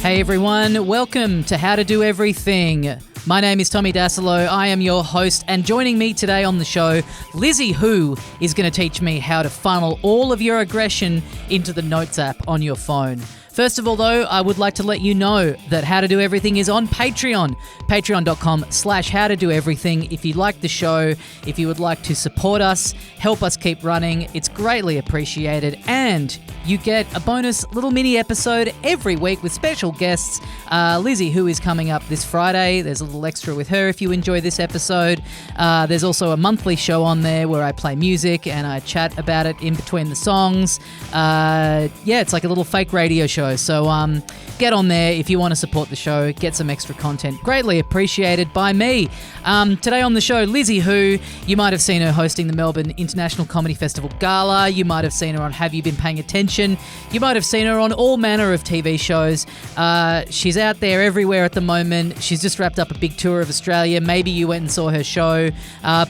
Hey everyone, welcome to How to Do Everything. My name is Tommy Dasilo, I am your host, and joining me today on the show, LIZZY, who is going to teach me how to funnel all of your aggression into the Notes app on your phone. First of all, though, I would like to let you know that How to Do Everything is on Patreon, patreon.com/howtodoeverything. If you like the show, if you would like to support us, help us keep running, it's greatly appreciated. And you get a bonus little mini episode every week with special guests. LIZZY, who is coming up this Friday. There's a little extra with her if you enjoy this episode. There's also a monthly show on there where I play music and I chat about it in between the songs. It's like a little fake radio show. So get on there if you want to support the show, get some extra content. Greatly appreciated by me. Today on the show, LIZZY, who you might have seen her hosting the Melbourne International Comedy Festival Gala. You might have seen her on Have You Been Paying Attention? You might have seen her on all manner of TV shows. She's out there everywhere at the moment. She's just wrapped up a big tour of Australia. Maybe you went and saw her show.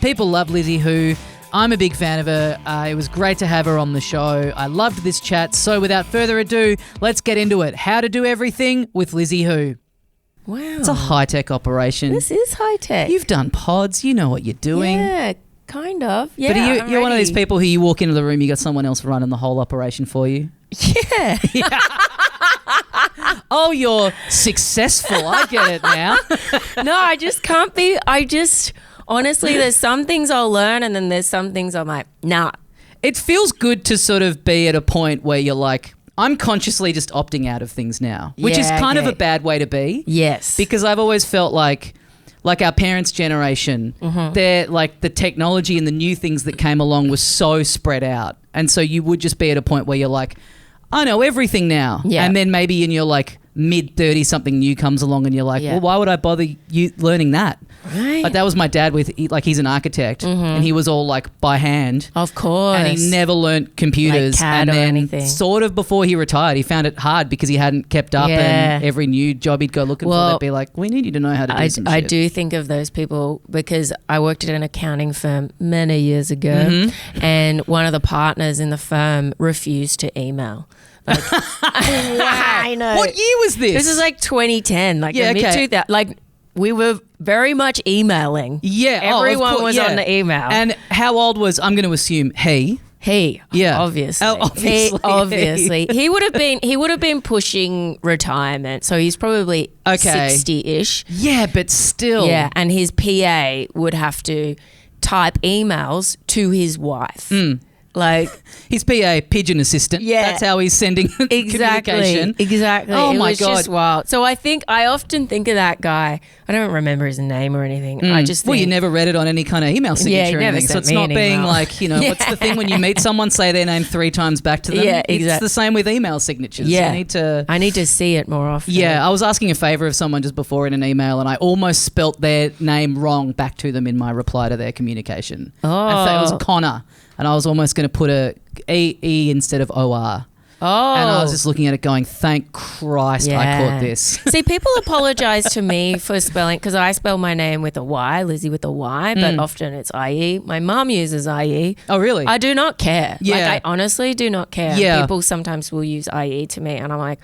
People love LIZZY, who... I'm a big fan of her. It was great to have her on the show. I loved this chat. So without further ado, let's get into it. How to do everything with LIZZY who. Wow. It's a high-tech operation. This is high-tech. You've done pods. You know what you're doing. Yeah, kind of. Yeah, but you're one of these people who you walk into the room, you got someone else running the whole operation for you. Yeah. Oh, you're successful. I get it now. No, I just can't be. Honestly, there's some things I'll learn and then there's some things I'm like, nah. It feels good to sort of be at a point where you're like, I'm consciously just opting out of things now, which is kind of a bad way to be. Yes. Because I've always felt like our parents' generation, they're like the technology and the new things that came along was so spread out. And so you would just be at a point where you're like, I know everything now. Yeah. And then maybe in your like mid-30s something new comes along and you're like, well, why would I bother you learning that? Right. Like that was my dad he's an architect and he was all like by hand. Of course. And he never learnt computers. Like CAD and then or anything. Sort of before he retired, he found it hard because he hadn't kept up and every new job he'd go looking for, they'd be like, we need you to know how to do some shit. I do think of those people because I worked at an accounting firm many years ago and one of the partners in the firm refused to email. Like, I know. What year was this? This is like 2010, like the mid-2000s. Like we were very much emailing. Yeah. Everyone was on the email. And how old was, I'm going to assume, he? He. Yeah. Obviously. Oh, obviously. Obviously. He would have been pushing retirement. So he's probably 60-ish. Yeah, but still. Yeah. And his PA would have to type emails to his wife. Like his PA, pigeon assistant. Yeah. That's how he's sending communication. Exactly. Oh my God. God. Just wild. So I often think of that guy. I don't remember his name or anything. I just think, well, you never read it on any kind of email signature or anything. So it's not being like, what's the thing when you meet someone, say their name 3 times back to them? Yeah, exactly. It's the same with email signatures. Yeah. I need to see it more often. Yeah. I was asking a favor of someone just before in an email and I almost spelt their name wrong back to them in my reply to their communication. Oh. And so it was Connor. And I was almost going to put a E instead of OR. Oh. And I was just looking at it going, thank Christ I caught this. See, people apologise to me for spelling, because I spell my name with a Y, LIZZY with a Y, but often it's IE. My mum uses IE. Oh, really? I do not care. Yeah. Like, I honestly do not care. Yeah. People sometimes will use IE to me and I'm like,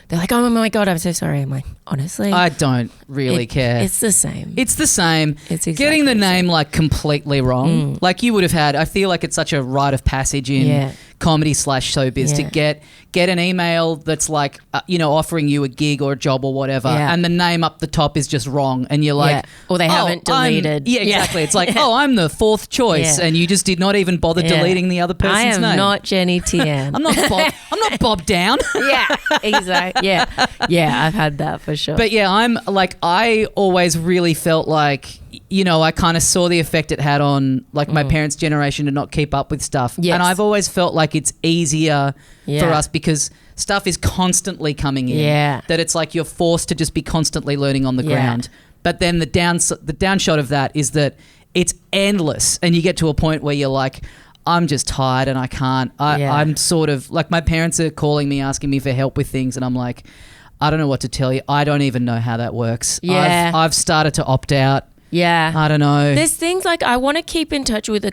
they're like, oh my God, I'm so sorry. I'm like, honestly. I don't really care. It's the same. It's the same. It's exactly getting the the name like completely wrong. Like you would have had, I feel like it's such a rite of passage in comedy/showbiz to get an email that's like, offering you a gig or a job or whatever. Yeah. And the name up the top is just wrong. And you're like, or they haven't deleted. Yeah, exactly. It's like, I'm the 4th choice. And you just did not even bother deleting the other person's name. I am not Jenny Tian. I'm not Bob Down. Yeah, exactly. Yeah, I've had that for sure. But yeah, I always really felt like, I kind of saw the effect it had on like my parents' generation to not keep up with stuff. Yes. And I've always felt like it's easier for us because stuff is constantly coming in. Yeah. That it's like you're forced to just be constantly learning on the ground. But then the downshot of that is that it's endless and you get to a point where you're like, I'm just tired and I can't. I'm sort of like my parents are calling me asking me for help with things and I'm like, I don't know what to tell you. I don't even know how that works. Yeah. I've started to opt out. Yeah. I don't know. There's things like I want to keep in touch with the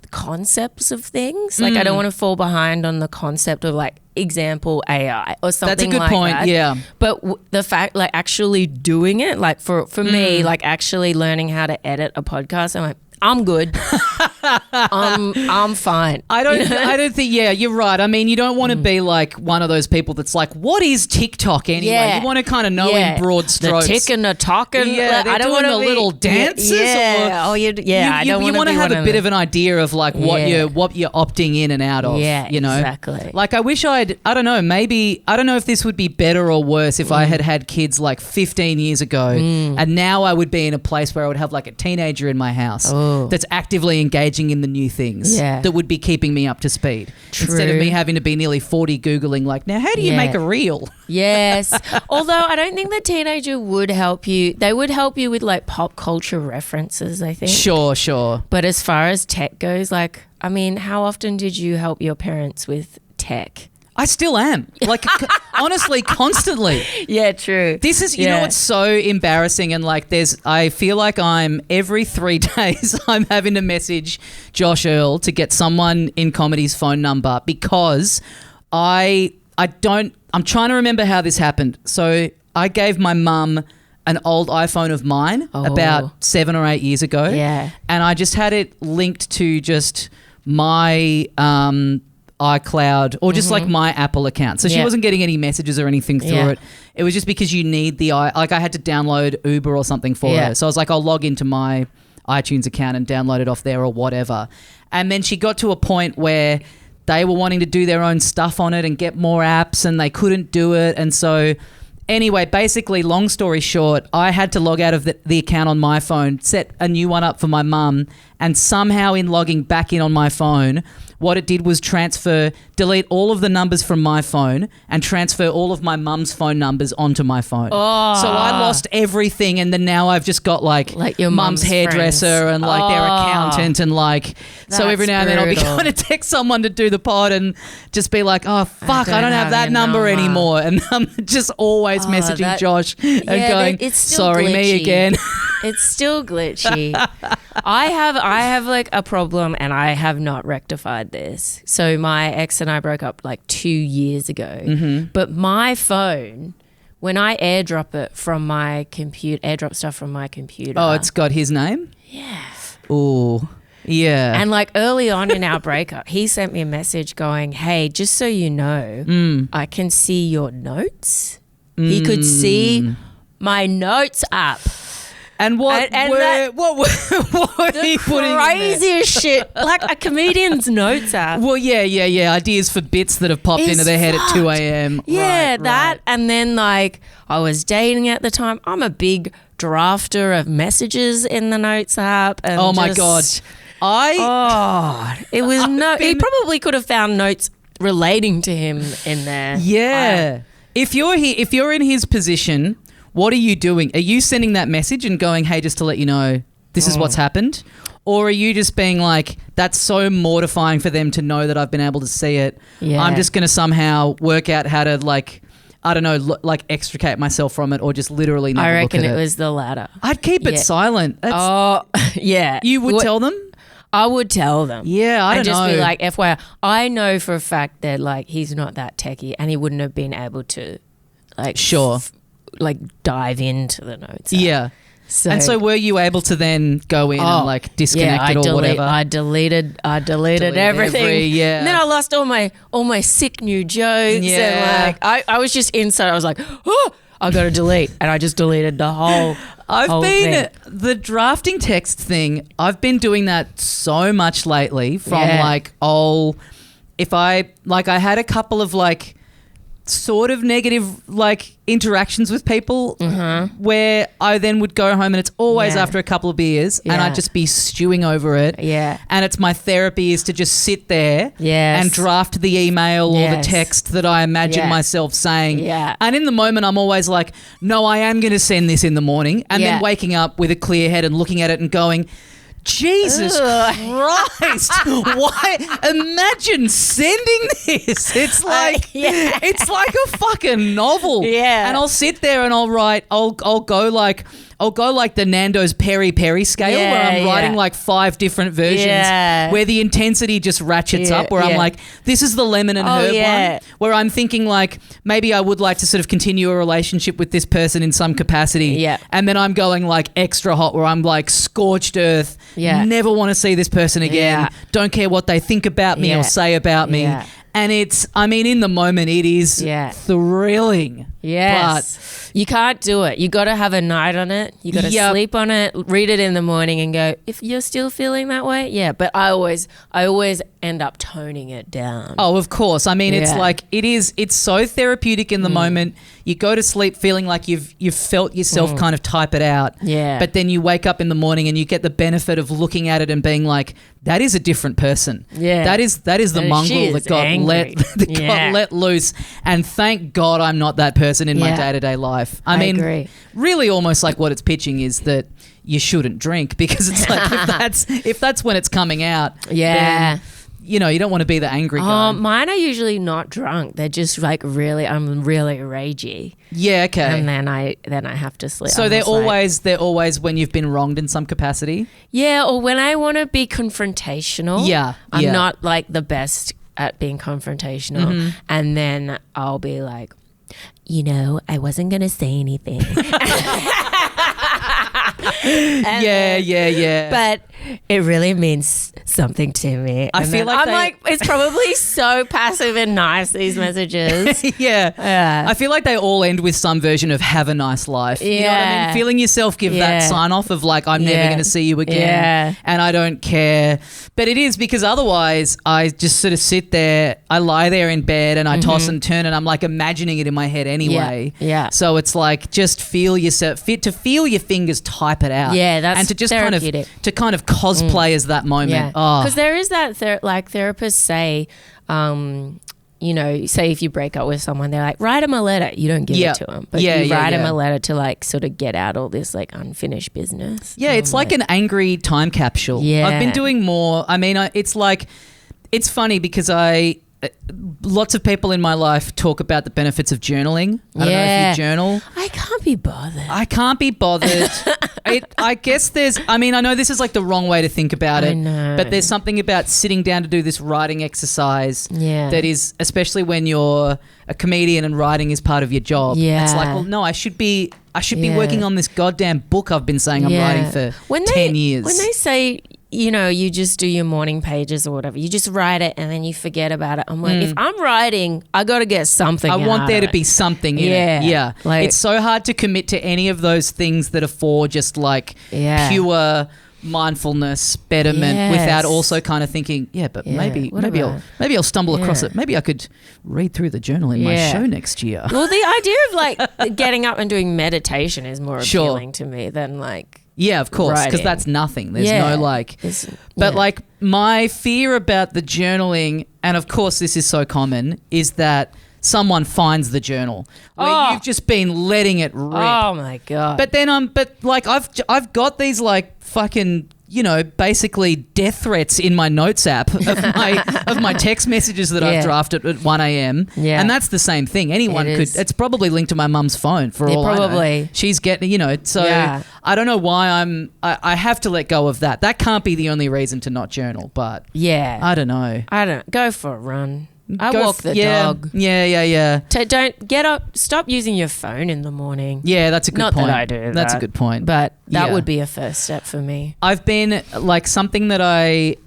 concepts of things. Like I don't want to fall behind on the concept of like example AI or something. That's a good like point. that. Yeah. But the fact, like, actually doing it, like for me, like actually learning how to edit a podcast, I'm like, I'm good. I'm fine. I don't think. Yeah, you're right. I mean, you don't want to be like one of those people that's like, "What is TikTok anyway?" Yeah. You want to kind of know in broad strokes. The ticking, the talking. Yeah, I don't doing want the little dances. Yeah. Or, I don't you want to have a bit of an idea of like what you're opting in and out of. Yeah, you know, exactly. Like I wish I don't know. Maybe I don't know if this would be better or worse if I had kids like 15 years ago, and now I would be in a place where I would have like a teenager in my house that's actively engaging in the new things that would be keeping me up to speed. True. Instead of me having to be nearly 40 Googling like, now how do you make a reel? Yes. Although I don't think the teenager would help you. They would help you with like pop culture references, I think. Sure. But as far as tech goes, like, I mean, how often did you help your parents with tech? I still am. Like, honestly, constantly. Yeah, true. This is, you know what's so embarrassing, and like I feel like every 3 days I'm having to message Josh Earl to get someone in comedy's phone number because I'm trying to remember how this happened. So I gave my mum an old iPhone of mine about 7 or 8 years ago. Yeah. And I just had it linked to just my iCloud or just like my Apple account. So she wasn't getting any messages or anything through it. It was just because you need I had to download Uber or something for her. So I was like, I'll log into my iTunes account and download it off there or whatever. And then she got to a point where they were wanting to do their own stuff on it and get more apps and they couldn't do it. And so anyway, basically, long story short, I had to log out of the account on my phone, set a new one up for my mum, and somehow in logging back in on my phone, what it did was delete all of the numbers from my phone and transfer all of my mum's phone numbers onto my phone. Oh. So I lost everything, and then now I've just got like your mum's hairdresser friends. And like their accountant and like so every now and then I'll be going to text someone to do the pod and just be like, oh fuck, I don't have that number anymore, and I'm just always messaging Josh and going, it's still sorry, glitchy. me again. It's still glitchy. I have like a problem, and I have not rectified this. So my ex and I broke up like 2 years ago, but my phone, when I airdrop it from my computer, airdrop stuff from my computer. Oh, it's got his name? Yeah. Ooh. Yeah. And like early on in our breakup, he sent me a message going, hey, just so you know, I can see your notes. He could see my notes app. And what were he putting in there? Craziest shit. Like a comedian's notes app. Well, yeah. Ideas for bits that have popped into their head at 2 a.m. Yeah, right, that. Right. And then like I was dating at the time. I'm a big drafter of messages in the notes app. And oh my God. it was he probably could have found notes relating to him in there. Yeah. If you're in his position, what are you doing? Are you sending that message and going, hey, just to let you know, this is what's happened? Or are you just being like, that's so mortifying for them to know that I've been able to see it. Yeah. I'm just going to somehow work out how to like, I don't know, like extricate myself from it or just literally never look at it. I reckon it was the latter. I'd keep it silent. Yeah. You would tell them? I would tell them. Yeah, I don't know. And just be like, FYI, I know for a fact that like he's not that techie and he wouldn't have been able to like dive into the notes. Yeah. So were you able to then go in and like disconnect it or whatever? I deleted everything. And then I lost all my sick new jokes. Yeah. And like I was just inside. I was like, oh, I got to delete, and I just deleted the whole. The drafting text thing. I've been doing that so much lately. From if I had a couple of like sort of negative like interactions with people where I then would go home and it's always after a couple of beers and I'd just be stewing over it. Yeah. And it's my therapy is to just sit there and draft the email or the text that I imagine myself saying. Yeah. And in the moment I'm always like, no, I am going to send this in the morning, and then waking up with a clear head and looking at it and going, Jesus Christ! Why? Imagine sending this. It's like it's like a fucking novel. Yeah. And I'll sit there and I'll write. I'll go like, I'll go like the Nando's peri peri scale where I'm writing like 5 different versions where the intensity just ratchets up, where I'm like, this is the lemon and herb one, where I'm thinking like maybe I would like to sort of continue a relationship with this person in some capacity. And then I'm going like extra hot where I'm like scorched earth, never want to see this person again, don't care what they think about me or say about me. And it's, I mean, in the moment it is thrilling. Yes. But you can't do it. You got to have a night on it. You got to sleep on it, read it in the morning and go, if you're still feeling that way, but I always end up toning it down. Oh, of course. I mean, it's like, it's so therapeutic in the moment. You go to sleep feeling like you've felt yourself kind of type it out. But then you wake up in the morning and you get the benefit of looking at it and being like, that is a different person. That is the mongrel that got let loose. And thank God I'm not that person in my day-to-day life. I mean, agree. Really almost like what it's pitching is that you shouldn't drink, because it's like if that's when it's coming out, then, you know, you don't want to be the angry guy. Mine are usually not drunk. They're just like I'm really ragey. Yeah, okay. And then I have to sleep. So they're always when you've been wronged in some capacity? Yeah, or when I want to be confrontational. Yeah. I'm not like the best at being confrontational. And then I'll be like, you know, I wasn't going to say anything. Yeah. But it really means something to me. I feel like I'm like, it's probably so passive and nice, these messages. I feel like they all end with some version of have a nice life. You know what I mean? Feeling yourself give that sign off of like, I'm never going to see you again and I don't care. But it is, because otherwise I just sort of sit there, I lie there in bed and I toss and turn and I'm like imagining it in my head anyway. So it's like, just feel yourself, to feel your fingers type it out. That's and to just therapeutic. kind of cosplay as that moment. Because there is that, like therapists say, you know, say if you break up with someone, they're like, write them a letter. You don't give it to them, but you write them a letter to like sort of get out all this like unfinished business. Yeah, it's like an angry time capsule. I've been doing more. I mean, it's like, it's funny because lots of people in my life talk about the benefits of journaling. I don't know if you journal. I can't be bothered. I guess I know this is like the wrong way to think about it, but there's something about sitting down to do this writing exercise that is, especially when you're a comedian and writing is part of your job. It's like, well, no, I should be working on this goddamn book I've been saying I'm writing for 10 years. When they say, you know, you just do your morning pages or whatever, you just write it and then you forget about it. I'm like, if I'm writing, I got to get something I want there to be something in it. Yeah. Like, it's so hard to commit to any of those things that are for just like pure mindfulness, betterment, without also kind of thinking, but maybe I'll stumble across it. Maybe I could read through the journal in my show next year. Well, the idea of like getting up and doing meditation is more appealing to me than like, yeah, of course, because that's nothing. There's no like, but like my fear about the journaling, and of course this is so common, is that someone finds the journal where you've just been letting it rip. Oh my God. But then I've got these like fucking, you know, basically death threats in my notes app of my text messages that I've drafted at 1 a.m. And that's the same thing. Anyone could. It's probably linked to my mum's phone for all I know. She's getting, you know, so I don't know why I have to let go of that. That can't be the only reason to not journal, but I don't know. Go for a run. I walk the dog. Yeah. Don't get up. Stop using your phone in the morning. Yeah, that's a good point. Not that I do. That's a good point. But that would be a first step for me. I've been like something that I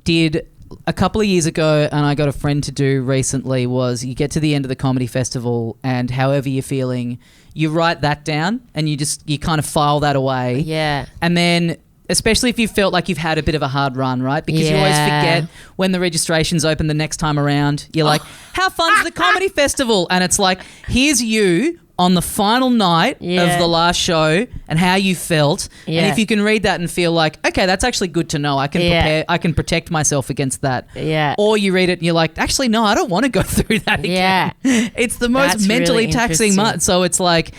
did a couple of years ago and I got a friend to do recently was you get to the end of the comedy festival and however you're feeling, you write that down and you kind of file that away. Yeah. And then especially if you felt like you've had a bit of a hard run, right? Because you always forget when the registration's open the next time around. You're like, how fun's the comedy festival? And it's like, here's you on the final night of the last show and how you felt. And if you can read that and feel like, okay, that's actually good to know. I can prepare, I can protect myself against that. Yeah. Or you read it and you're like, actually, no, I don't want to go through that again. It's the most mentally really taxing month. So it's like,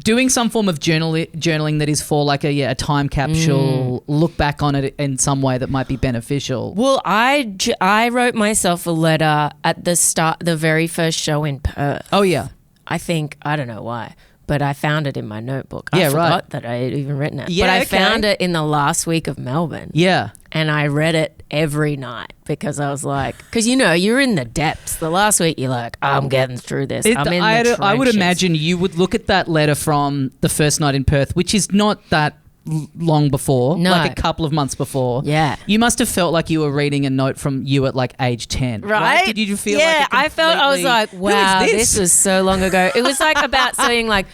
doing some form of journaling that is for like a time capsule, look back on it in some way that might be beneficial. Well, I wrote myself a letter at the very first show in Perth. Oh, yeah. I don't know why, but I found it in my notebook. Yeah, I forgot right. that I had even written it. Yeah, but I okay. found it in the last week of Melbourne. Yeah. And I read it every night because I was like, because you're in the depths. The last week you're like, I'm getting through this. I'm in the I would trenches. imagine you would look at that letter from the first night in Perth, which is not that long before, No. like a couple of months before. Yeah. You must have felt like you were reading a note from you at like age 10. Right? Did you feel yeah, like I felt, I was like, "Who is wow, this?" this was so long ago. It was like about saying like,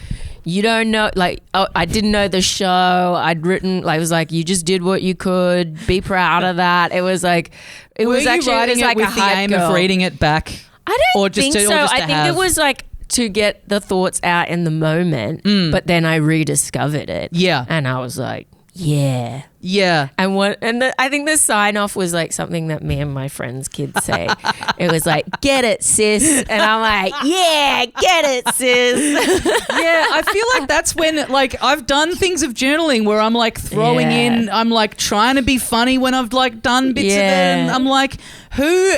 you don't know, like, oh, I didn't know the show. I'd written, like, it was like, you just did what you could. Be proud of that. It was like, it Were was you actually, it writing was it like with a the hype aim girl. of reading it back? I don't Or just think to- or so. just to I think have- it was like to get the thoughts out in the moment, but then I rediscovered it. Yeah. And I was like, yeah. Yeah. And I think the sign off was like something that me and my friends' kids say. It was like, get it, sis. And I'm like, yeah, get it, sis. Yeah, I feel like that's when, like, I've done things of journaling where I'm like throwing Yeah. in, I'm like trying to be funny when I've like done bits of it, Yeah. and I'm like, who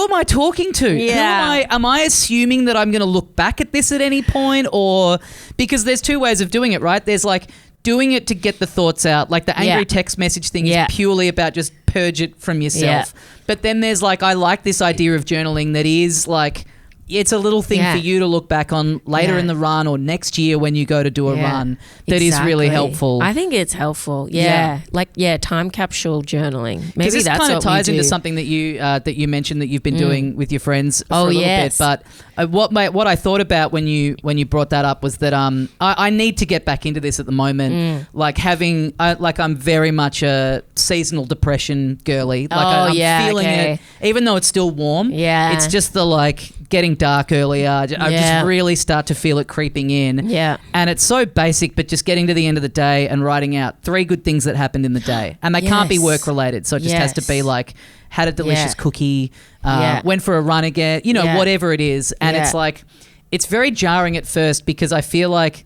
am I talking to? Yeah. Am I assuming that I'm going to look back at this at any point, or because there's two ways of doing it, right? There's like doing it to get the thoughts out, like the angry Yeah. text message thing Yeah. is purely about just purge it from yourself. But then there's like, I like this idea of journaling that is like, it's a little thing Yeah. for you to look back on later Yeah. in the run or next year when you go to do a run that is really Exactly. helpful. I think it's helpful. Yeah. Like, time capsule journaling. Maybe Because this that's kind of what we ties into do. something that you mentioned that you've been doing with your friends for Oh, a little yes. bit. But what I thought about when you brought that up was that I need to get back into this at the moment. Like I'm very much a seasonal depression girly. Like I'm feeling it, even though it's still warm. Yeah. It's just the like getting dark earlier. I just really start to feel it creeping in. Yeah. And it's so basic, but just getting to the end of the day and writing out 3 good things that happened in the day. And they can't be Yes. work related. So it just has to be Yes. like, had a delicious Yeah. cookie, Yeah. went for a run again, Yeah. whatever it is. And it's Yeah. like, it's very jarring at first because I feel like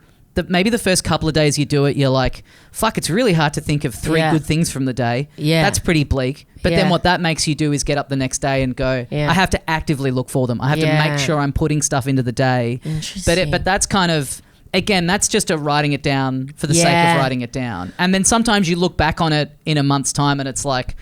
maybe the first couple of days you do it, you're like, fuck, it's really hard to think of 3 Yeah. good things from the day. Yeah. That's pretty bleak. But then Yeah. what that makes you do is get up the next day and go, Yeah. I have to actively look for them. I have to Yeah. make sure I'm putting stuff into the day. Interesting. But that's kind of, again, that's just a writing it down for the sake Yeah. of writing it down. And then sometimes you look back on it in a month's time and it's like,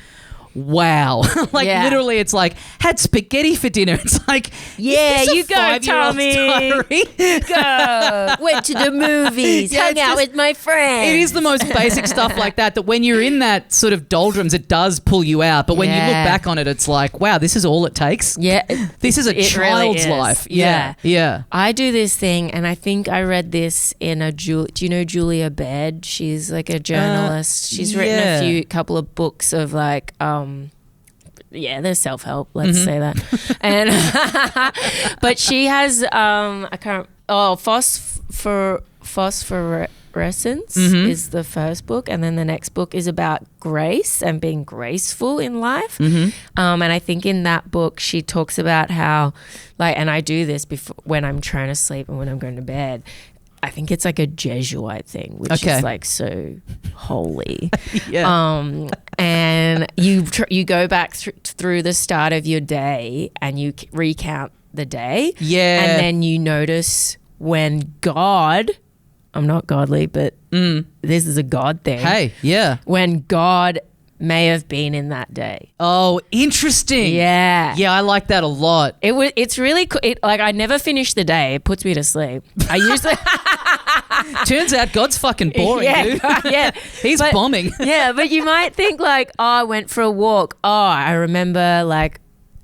wow. Like Yeah. literally it's like, had spaghetti for dinner. It's like, Yeah, is this a you go, 5-year-old's Tommy. diary? Go. Went to the movies. Yeah, hung it's out just- with my friends. It is the most basic stuff like that when you're in that sort of doldrums, it does pull you out. But when you look Yeah. back on it, it's like, wow, this is all it takes. Yeah. This is a It really child's is. life. Yeah. Yeah. I do this thing, and I think I read this in do you know Julia Baird? She's like a journalist. She's written yeah. a couple of books of like, they're self-help, let's say that. And but she has Phosphorescence is the first book, and then the next book is about grace and being graceful in life. And I think in that book she talks about how, like, and I do this before when I'm trying to sleep and when I'm going to bed. I think it's like a Jesuite thing, which Okay. is like so holy. Yeah. And you go back through the start of your day and you recount the day. Yeah. And then you notice when God, I'm not godly, but this is a God thing. Hey, yeah. When God may have been in that day. Oh, interesting. Yeah. Yeah, I like that a lot. It's really cool. Like, I never finish the day. It puts me to sleep. I usually Turns out God's fucking boring, dude. yeah. He's But- bombing. Yeah, but you might think like, oh, I went for a walk. Oh, I remember like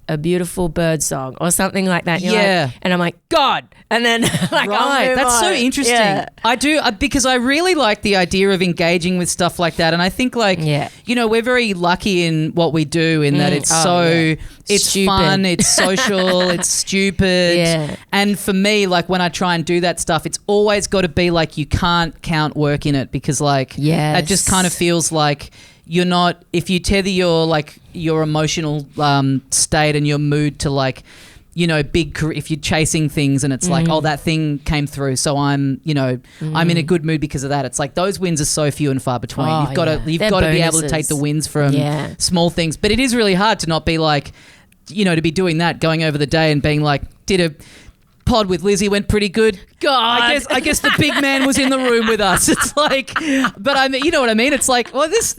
a beautiful bird song or something like that. You're Yeah. like, and I'm like, God. And then like, I'll Right, move that's on. so interesting. Yeah. I do because I really like the idea of engaging with stuff like that, and I think like Yeah. we're very lucky in what we do in that it's it's Stupid. fun, it's social, it's stupid, Yeah. and for me, like when I try and do that stuff, it's always got to be like you can't count work in it because like that just kind of feels like. You're not, if you tether your emotional state and your mood to like, if you're chasing things and it's like, oh, that thing came through, so I'm in a good mood because of that. It's like those wins are so few and far between. Oh, You've got to yeah. They're be able to bonuses. take the wins from Yeah. small things, but it is really hard to not be like, to be doing that, going over the day and being like, did a pod with Lizzie went pretty good. God. I guess the big man was in the room with us. It's like, but I mean, you know what I mean? It's like, well, this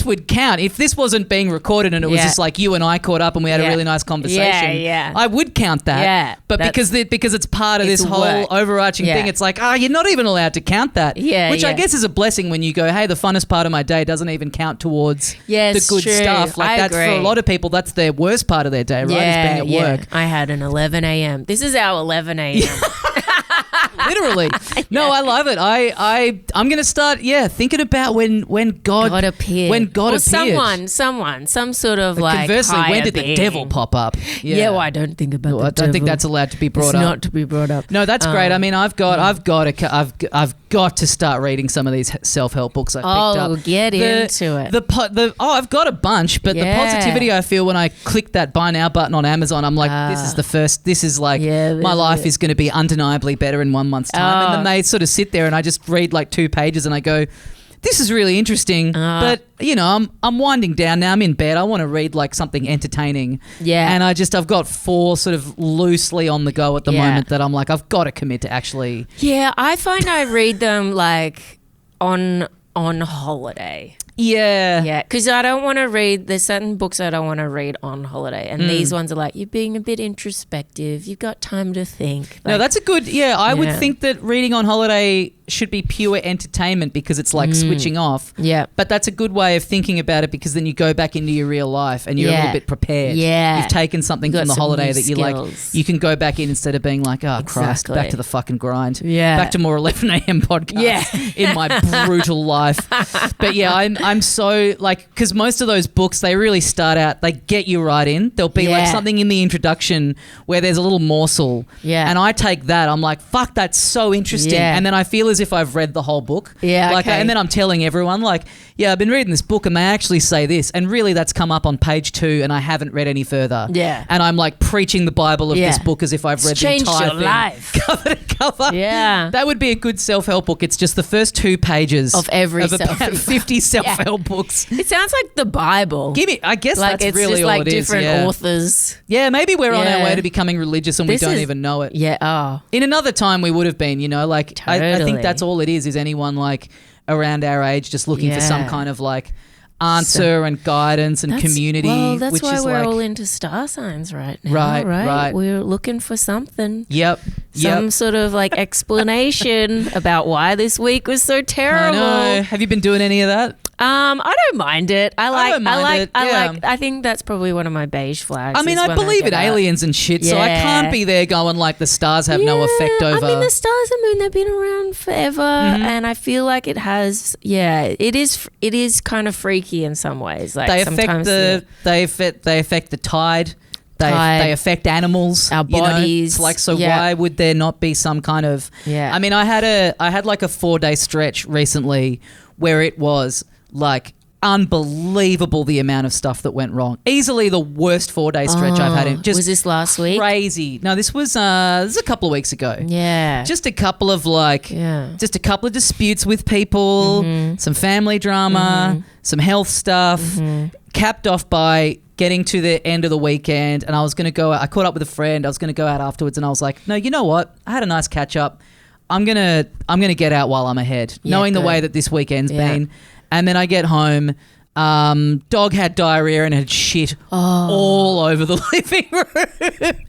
would count if this wasn't being recorded and it was just like you and I caught up and we had a really nice conversation. Yeah. I would count that. Yeah. But because it's part of this whole overarching thing, it's like, you're not even allowed to count that. Yeah. Which I guess is a blessing when you go, hey, the funnest part of my day doesn't even count towards the good true. stuff. Like that's agree. for a lot of people, that's their worst part of their day, right? Is being at work. I had an 11 a.m. This is our 11 a.m. Literally. No, I love it. I'm going to start, thinking about when God appeared. When God appeared. Someone, some sort of like conversely, when did the being. devil pop up? Yeah, well, I don't think about the devil. I don't think that's allowed to be brought up. It's not to be brought up. No, that's great. I mean, I've got to start reading some of these self-help books I picked up. Oh, get into it. I've got a bunch, but the positivity I feel when I click that buy now button on Amazon, I'm like, this is like my life is going to be undeniably better in 1 month's time. And then they sort of sit there and I just read like 2 pages and I go, this is really interesting, but you know, I'm winding down now. I'm in bed. I want to read like something entertaining. Yeah. And I've got 4 sort of loosely on the go at the moment that I'm like, I've got to commit to actually. Yeah, I find I read them like on holiday. Yeah. Yeah, because I don't want to read, there's certain books I don't want to read on holiday. And these ones are like, you're being a bit introspective. You've got time to think. Like, no, that's a good, I would think that reading on holiday should be pure entertainment because it's like switching off. Yeah. But that's a good way of thinking about it because then you go back into your real life and you're a little bit prepared. Yeah. You've taken something from the holiday that you like, you can go back in instead of being like, Christ, back to the fucking grind. Yeah. Back to more 11 a.m. podcasts in my brutal life. But yeah, I'm so like, because most of those books, they really start out, they get you right in. There'll be like something in the introduction where there's a little morsel. Yeah. And I take that, I'm like, fuck, that's so interesting. Yeah. And then I feel as if I've read the whole book. Yeah. Like, okay. And then I'm telling everyone like, I've been reading this book and they actually say this. And really that's come up on page 2 and I haven't read any further. Yeah. And I'm like preaching the Bible of this book as if I've read the entire thing. Life. Cover to cover. Yeah. That would be a good self-help book. It's just the first 2 pages of about 50 self-help books. It sounds like the Bible. I guess like that's really all it is. It's just like different authors. Yeah, maybe we're on our way to becoming religious and we don't even know it. Yeah. Oh. In another time we would have been, you know, like totally. I think that's all it is anyone like around our age just looking for some kind of like answer and guidance and community. Well, that's which why is we're like, all into star signs right now. Right. We're looking for something. Yep. Some sort of like explanation about why this week was so terrible. I know. Have you been doing any of that? I don't mind it. I think that's probably one of my beige flags. I mean, I believe in aliens and shit, so I can't be there going like the stars have no effect over. I mean, the stars and moon, they've been around forever, and I feel like it has. Yeah, it is kind of freaky in some ways. Like they affect they affect the tide. They affect animals, our bodies. Why would there not be some kind of? Yeah. I mean, I had like a 4-day stretch recently where it was like unbelievable the amount of stuff that went wrong. Easily the worst 4-day stretch I've had. Was this last week? Crazy. No, this was a couple of weeks ago. Yeah. Just a couple of disputes with people, some family drama, some health stuff, capped off by getting to the end of the weekend and I was going to go out. I caught up with a friend. I was going to go out afterwards and I was like, no, you know what? I had a nice catch up. I'm gonna get out while I'm ahead, knowing the way that this weekend's been. And then I get home. Dog had diarrhea and had shit all over the living room.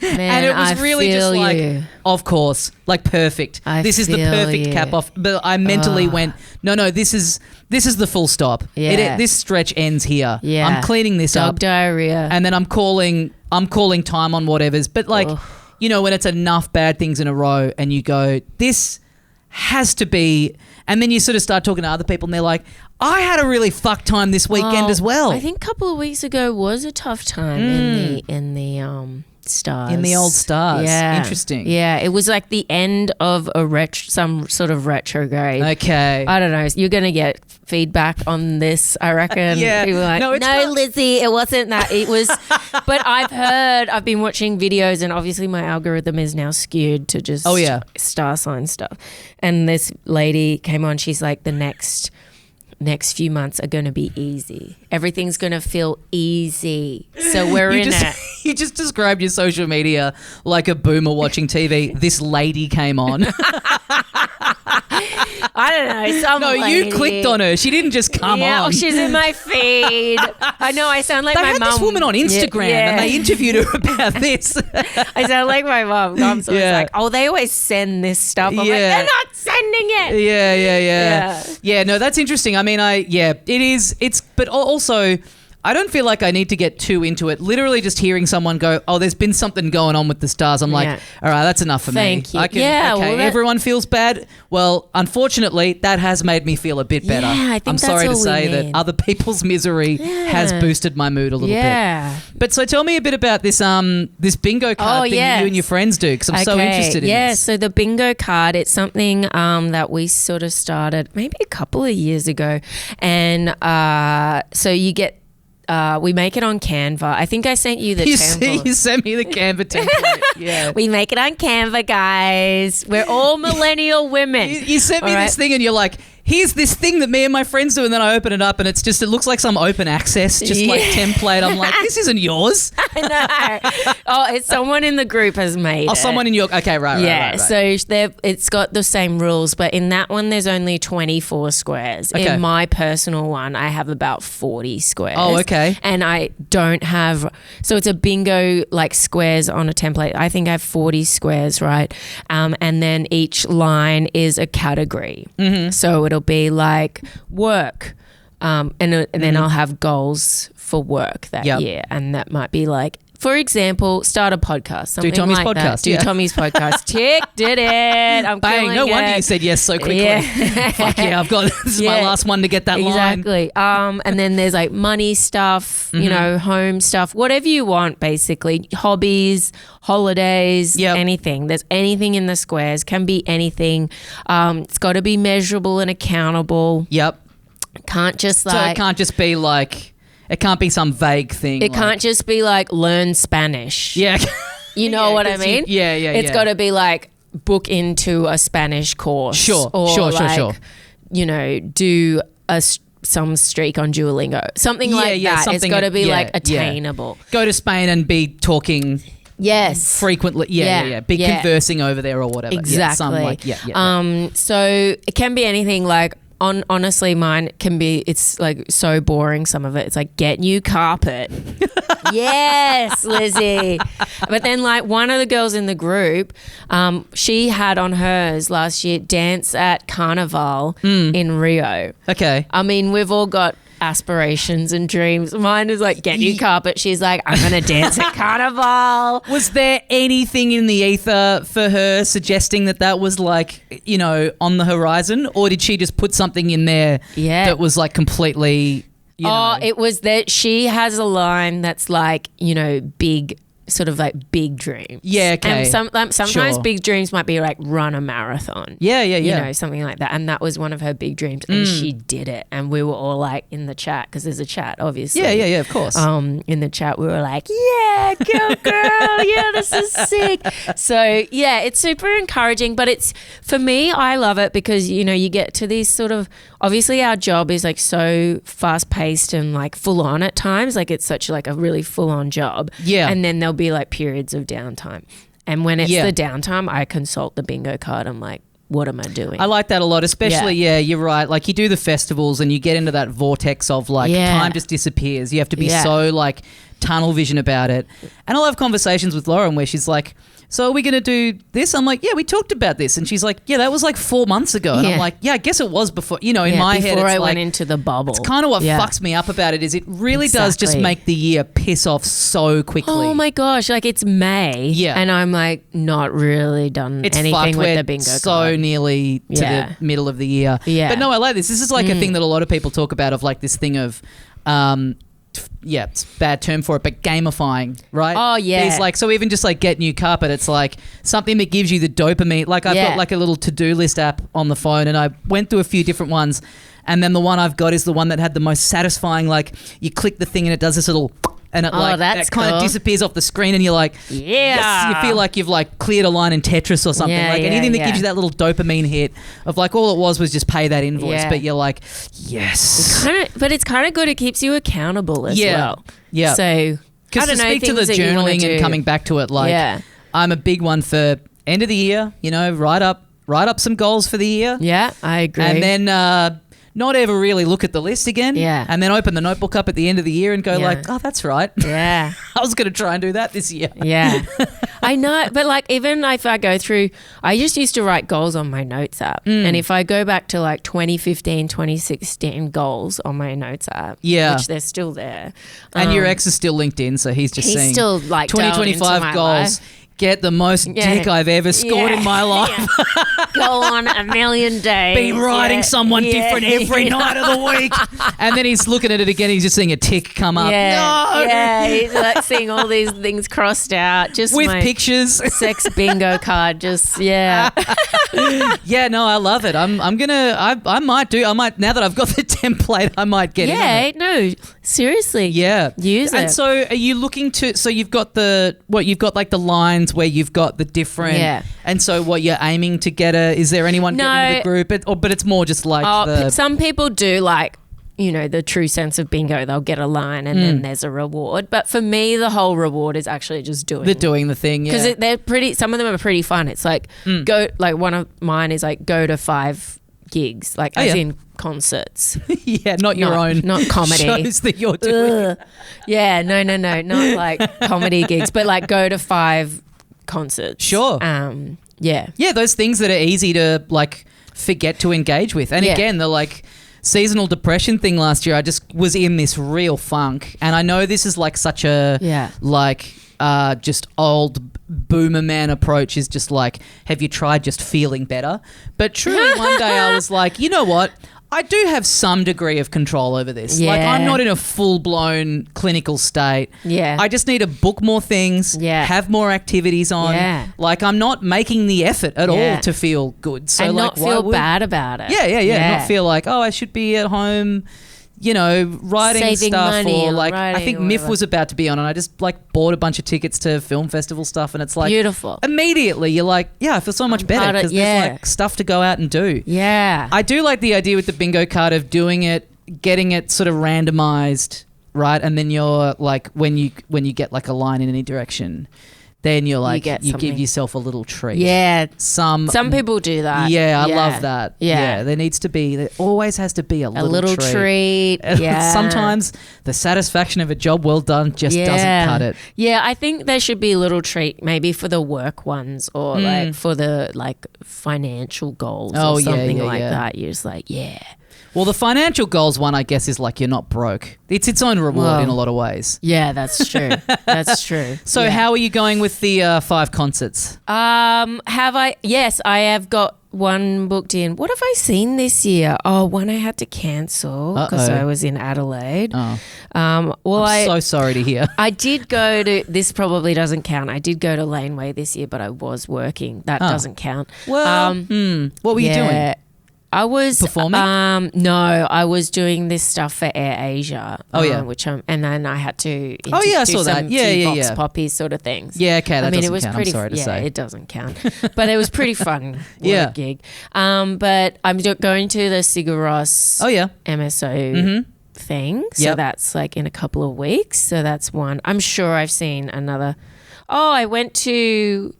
Man, and it was really just like, of course, like perfect. This is the perfect cap off. But I mentally went, no, this is the full stop. Yeah. This stretch ends here. Yeah. I'm cleaning this up. Dog diarrhea. And then I'm calling time on whatever's. But like, you know, when it's enough bad things in a row and you go, this has to be, and then you sort of start talking to other people and they're like, I had a really fucked time this weekend as well. I think a couple of weeks ago was a tough time in the stars. In the old stars. Yeah. Interesting. Yeah. It was like the end of some sort of retrograde. Okay. I don't know. You're going to get feedback on this, I reckon. Yeah. People are like, no, Lizzie, it wasn't that. It was, but I've been watching videos and obviously my algorithm is now skewed to just star sign stuff. And this lady came on, she's like, the next few months are going to be easy. Everything's going to feel easy. So we're in it. You just described your social media like a boomer watching TV. This lady came on. I don't know. Some you lady. clicked on her. She didn't just come Yeah, on. she's in my feed. I know. I sound like They my had mum. this woman on Instagram and they interviewed her about this. I sound like my mum. Mom's always like, oh, they always send this stuff. I'm like, they're not sending it. Yeah, no, that's interesting. I mean, it is. But also, I don't feel like I need to get too into it. Literally just hearing someone go, oh, there's been something going on with the stars. I'm like, all right, that's enough for Thank me. you. Everyone feels bad. Well, unfortunately, that has made me feel a bit better. Yeah, I think I'm sorry to say that other people's misery has boosted my mood a little bit. But so tell me a bit about this this bingo card thing that you and your friends do, because I'm so interested in this. Yeah, so the bingo card, it's something that we sort of started maybe a couple of years ago. And so you get we make it on Canva. I think I sent you the template. You sent me the Canva template. Yeah. We make it on Canva, guys. We're all millennial women. You sent me this thing and you're like, here's this thing that me and my friends do, and then I open it up and it looks like some open access, like template. I'm like, this isn't yours. I know. Oh, it's someone in the group has made it. Oh, someone in your, okay, right. Yeah, so it's got the same rules, but in that one there's only 24 squares. Okay. In my personal one, I have about 40 squares. Oh, okay. And I don't have, so it's a bingo like squares on a template. I think I have 40 squares, right? And then each line is a category. Mm-hmm. So it'll be like work, and then I'll have goals for work that year, and that might be like, for example, start a podcast. Something do Tommy's like podcast. That. Do Tommy's podcast. Tick, did it. I'm bang. No wonder you said yes so quickly. Yeah. Fuck yeah, this is my last one to get that line. Exactly. And then there's like money stuff, you know, home stuff, whatever you want, basically. Hobbies, holidays, anything. There's anything in the squares. Can be anything. It's got to be measurable and accountable. Yep. Can't just like. So it can't just be like. It can't be some vague thing. It can't just be like learn Spanish. Yeah. You know what I mean? It's got to be like book into a Spanish course. Sure. You know, do some streak on Duolingo. Something like that. Something, it's got to be like attainable. Yeah. Go to Spain and be talking frequently. Be conversing over there or whatever. Exactly. So it can be anything like, honestly, mine can be, it's like so boring, some of it. It's like, get new carpet. Yes, Lizzie. But then like one of the girls in the group, she had on hers last year dance at Carnival in Rio. Okay. I mean, we've all got aspirations and dreams. Mine is like, get new carpet. She's like, I'm going to dance at Carnival. Was there anything in the ether for her suggesting that was like, you know, on the horizon? Or did she just put something in there that was like completely, you know? It was that she has a line that's like, you know, big, sort of like big dreams. Yeah, okay. And sometimes big dreams might be like run a marathon. Yeah. You know, something like that. And that was one of her big dreams, and she did it. And we were all like in the chat, because there's a chat, obviously. Yeah, of course. In the chat, we were like, yeah, go girl, yeah, this is sick. So yeah, it's super encouraging. But it's, for me, I love it because, you know, you get to these sort of, obviously our job is like so fast paced and like full on at times. Like it's such like a really full on job. Yeah. And then there'll be like periods of downtime. And when it's the downtime, I consult the bingo card. I'm like, what am I doing? I like that a lot, especially, you're right. Like you do the festivals and you get into that vortex of like time just disappears. You have to be so like tunnel vision about it. And I'll have conversations with Lauren where she's like, so are we going to do this? I'm like, yeah, we talked about this. And she's like, yeah, that was like 4 months ago. And I'm like, yeah, I guess it was before, you know, in my head. Before it's I like, went into the bubble. It's kind of what fucks me up about it is it really does just make the year piss off so quickly. Oh my gosh, like it's May. Yeah. And I'm like not really done anything with the bingo card. So nearly to the middle of the year. Yeah. But no, I like this. This is like a thing that a lot of people talk about, of like this thing of it's a bad term for it, but gamifying, right? Oh, yeah. These like, so even just like get new carpet, it's like something that gives you the dopamine. Like I've got like a little to-do list app on the phone, and I went through a few different ones, and then the one I've got is the one that had the most satisfying, like you click the thing and it does this little, and it it kind of disappears off the screen, and you're like, yes, you feel like you've like cleared a line in Tetris or something. Like anything that gives you that little dopamine hit of like all it was just pay that invoice, but you're like, yes. But it's kind of good. It keeps you accountable as well. Yeah. So Because to speak to the things that you wanna journaling and do. coming back to it, like Yeah. I'm a big one for end of the year, you know, write up some goals for the year. Yeah, I agree. And then not ever really look at the list again. Yeah. And then open the notebook up at the end of the year and go Yeah. like, oh, that's right. Yeah. I was going to try and do that this year. Yeah. I know. But like, even if I go through, I just used to write goals on my notes app. And if I go back to like 2015, 2016 goals on my notes app, Yeah. which they're still there. And your ex is still linked in, so he's just He's saying still like 2025 goals. Get the most dick I've ever scored in my life. Yeah. Go on a million days. Be writing someone different every night of the week. And then he's looking at it again. He's just seeing a tick come up. Yeah. No. Yeah. He's like seeing all these things crossed out. Just With my pictures. sex bingo card. Just, yeah. Yeah, no, I love it. I might, now that I've got the template, I might get in on it. No, seriously. Yeah. Use and it. so are you looking to, so you've got you've got like the lines where you've got the different, Yeah. and so what you're aiming to get is there anyone getting into the group? But it's more just like some people do like, you know, the true sense of bingo. They'll get a line and then there's a reward. But for me, the whole reward is actually just doing the thing, yeah. Because they're pretty, some of them are pretty fun. It's like one of mine is like go to 5 gigs, like as in concerts. Yeah, not your own. Not comedy. Shows that you're doing. Yeah, no. Not like comedy gigs, but like go to 5 concerts. Sure. Yeah. Yeah, those things that are easy to like forget to engage with. And again, the like seasonal depression thing last year, I just was in this real funk. And I know this is like such a like just old boomer man approach is just like, have you tried just feeling better? But truly one day I was like, you know what? I do have some degree of control over this. Yeah. Like I'm not in a full-blown clinical state. Yeah. I just need to book more things, have more activities on. Yeah. Like I'm not making the effort at all to feel good. So and like not feel bad about it. Yeah. Not feel like, oh, I should be at home, you know, writing saving stuff money or like I think or MIF whatever. was about to be on and I just like bought a bunch of tickets to film festival stuff and it's like Beautiful. Immediately you're like, yeah, I feel so much better because there's like stuff to go out and do. Yeah. I do like the idea with the bingo card of doing it, getting it sort of randomized, right? And then you're like when you get like a line in any direction, then you're like you give yourself a little treat. Yeah. Some people do that. Yeah, I love that. Yeah. There always has to be a little treat. Yeah. Sometimes the satisfaction of a job well done just doesn't cut it. Yeah, I think there should be a little treat maybe for the work ones or like for the like financial goals or something like that. You're just like, Well, the financial goals one, I guess, is like you're not broke. It's its own reward in a lot of ways. Yeah, that's true. That's true. So how are you going with the 5 concerts? Have I? Yes, I have got one booked in. What have I seen this year? Oh, one I had to cancel because I was in Adelaide. Oh. Well, I'm so sorry to hear. I did go to, this probably doesn't count. I did go to Laneway this year, but I was working. That doesn't count. Well, what were you doing? I was performing. No, I was doing this stuff for Air Asia. Which and then I had to. I saw that. Vox Poppy sort of things. Yeah, okay, that it was count. pretty. I'm sorry to say. It doesn't count, but it was pretty fun. Gig. But I'm going to the Sigur Rós. MSO. Thing. So that's like in a couple of weeks. So that's one. I'm sure I've seen another. Oh, I went to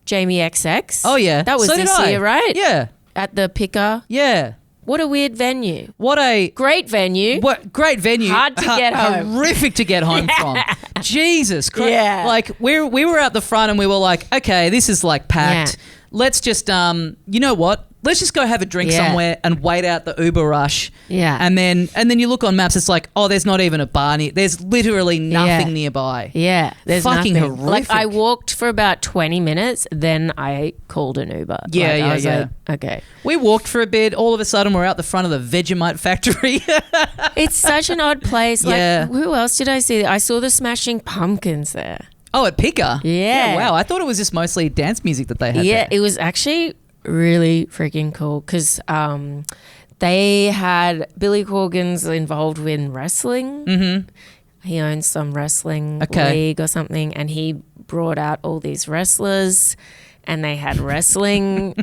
Jamie XX. Oh yeah, that was so this did I. year, right? Yeah. At the Picker. Yeah. What a weird venue. What a great venue. What great venue. Hard to get home. Horrific to get home from. Jesus Christ. Yeah. Like we were out the front and we were like, okay, this is like packed. Yeah. Let's just you know what? Let's just go have a drink somewhere and wait out the Uber rush. Yeah. And then you look on maps, it's like, oh, there's not even a bar near. There's literally nothing nearby. Yeah. There's fucking nothing. horrific. Like I walked for about 20 minutes, then I called an Uber. Yeah, I was yeah. like, okay. We walked for a bit. All of a sudden, we're out the front of the Vegemite factory. It's such an odd place. Like, Yeah. who else did I see? I saw the Smashing Pumpkins there. Oh, at Picker? Yeah. Wow. I thought it was just mostly dance music that they had Yeah, there. it was actually really freaking cool because they had Billy Corgan's involved in wrestling. Mm-hmm. He owns some wrestling league or something, and he brought out all these wrestlers and they had wrestling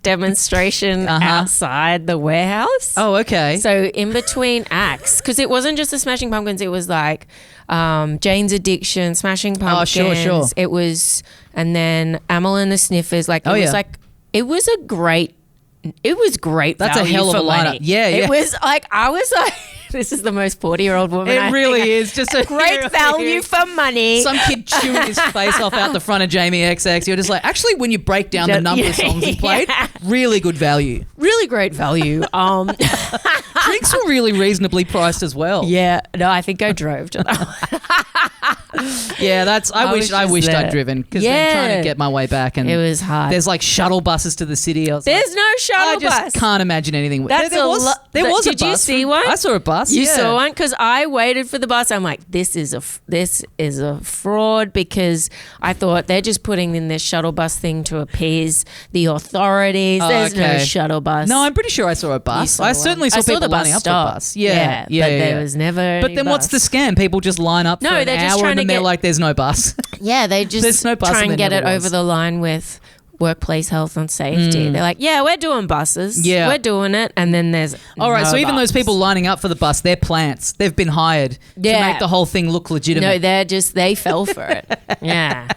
demonstration outside the warehouse. Oh, okay. So in between acts, because it wasn't just the Smashing Pumpkins, it was like Jane's Addiction, Smashing Pumpkins. Oh, sure. It was, and then Amyl and the Sniffers. Like it was like, it was great That's a value hell of for a money. lineup. Yeah. It was like, I was like, this is the most 40-year-old woman. It really is. Just a great value for money. Some kid chewing his face off out the front of Jamie XX. You're just like, actually, when you break down the number of songs he played, really good value. Really great value. Drinks were really reasonably priced as well. Yeah. No, I think I drove to that. Yeah, I wished I'd driven because I'm trying to get my way back, and it was hard. There's like shuttle buses to the city. There's no shuttle bus. I just can't imagine anything. There was a bus. Did you see one? I saw a bus. You saw one? Because I waited for the bus. I'm like, this is a fraud, because I thought they're just putting in this shuttle bus thing to appease the authorities. There's no shuttle bus. No, I'm pretty sure I saw a bus. I certainly saw people lining up for a bus. Yeah, there was never. But then what's the scam? People just line up for an hour and then they're like, there's no bus. Yeah, they just there's no bus try and get it was. over the line with workplace health and safety. They're like, yeah, we're doing buses. Yeah. We're doing it. And then there's all right, so even those people lining up for the bus, they're plants. They've been hired to make the whole thing look legitimate. No, they fell for it. Yeah.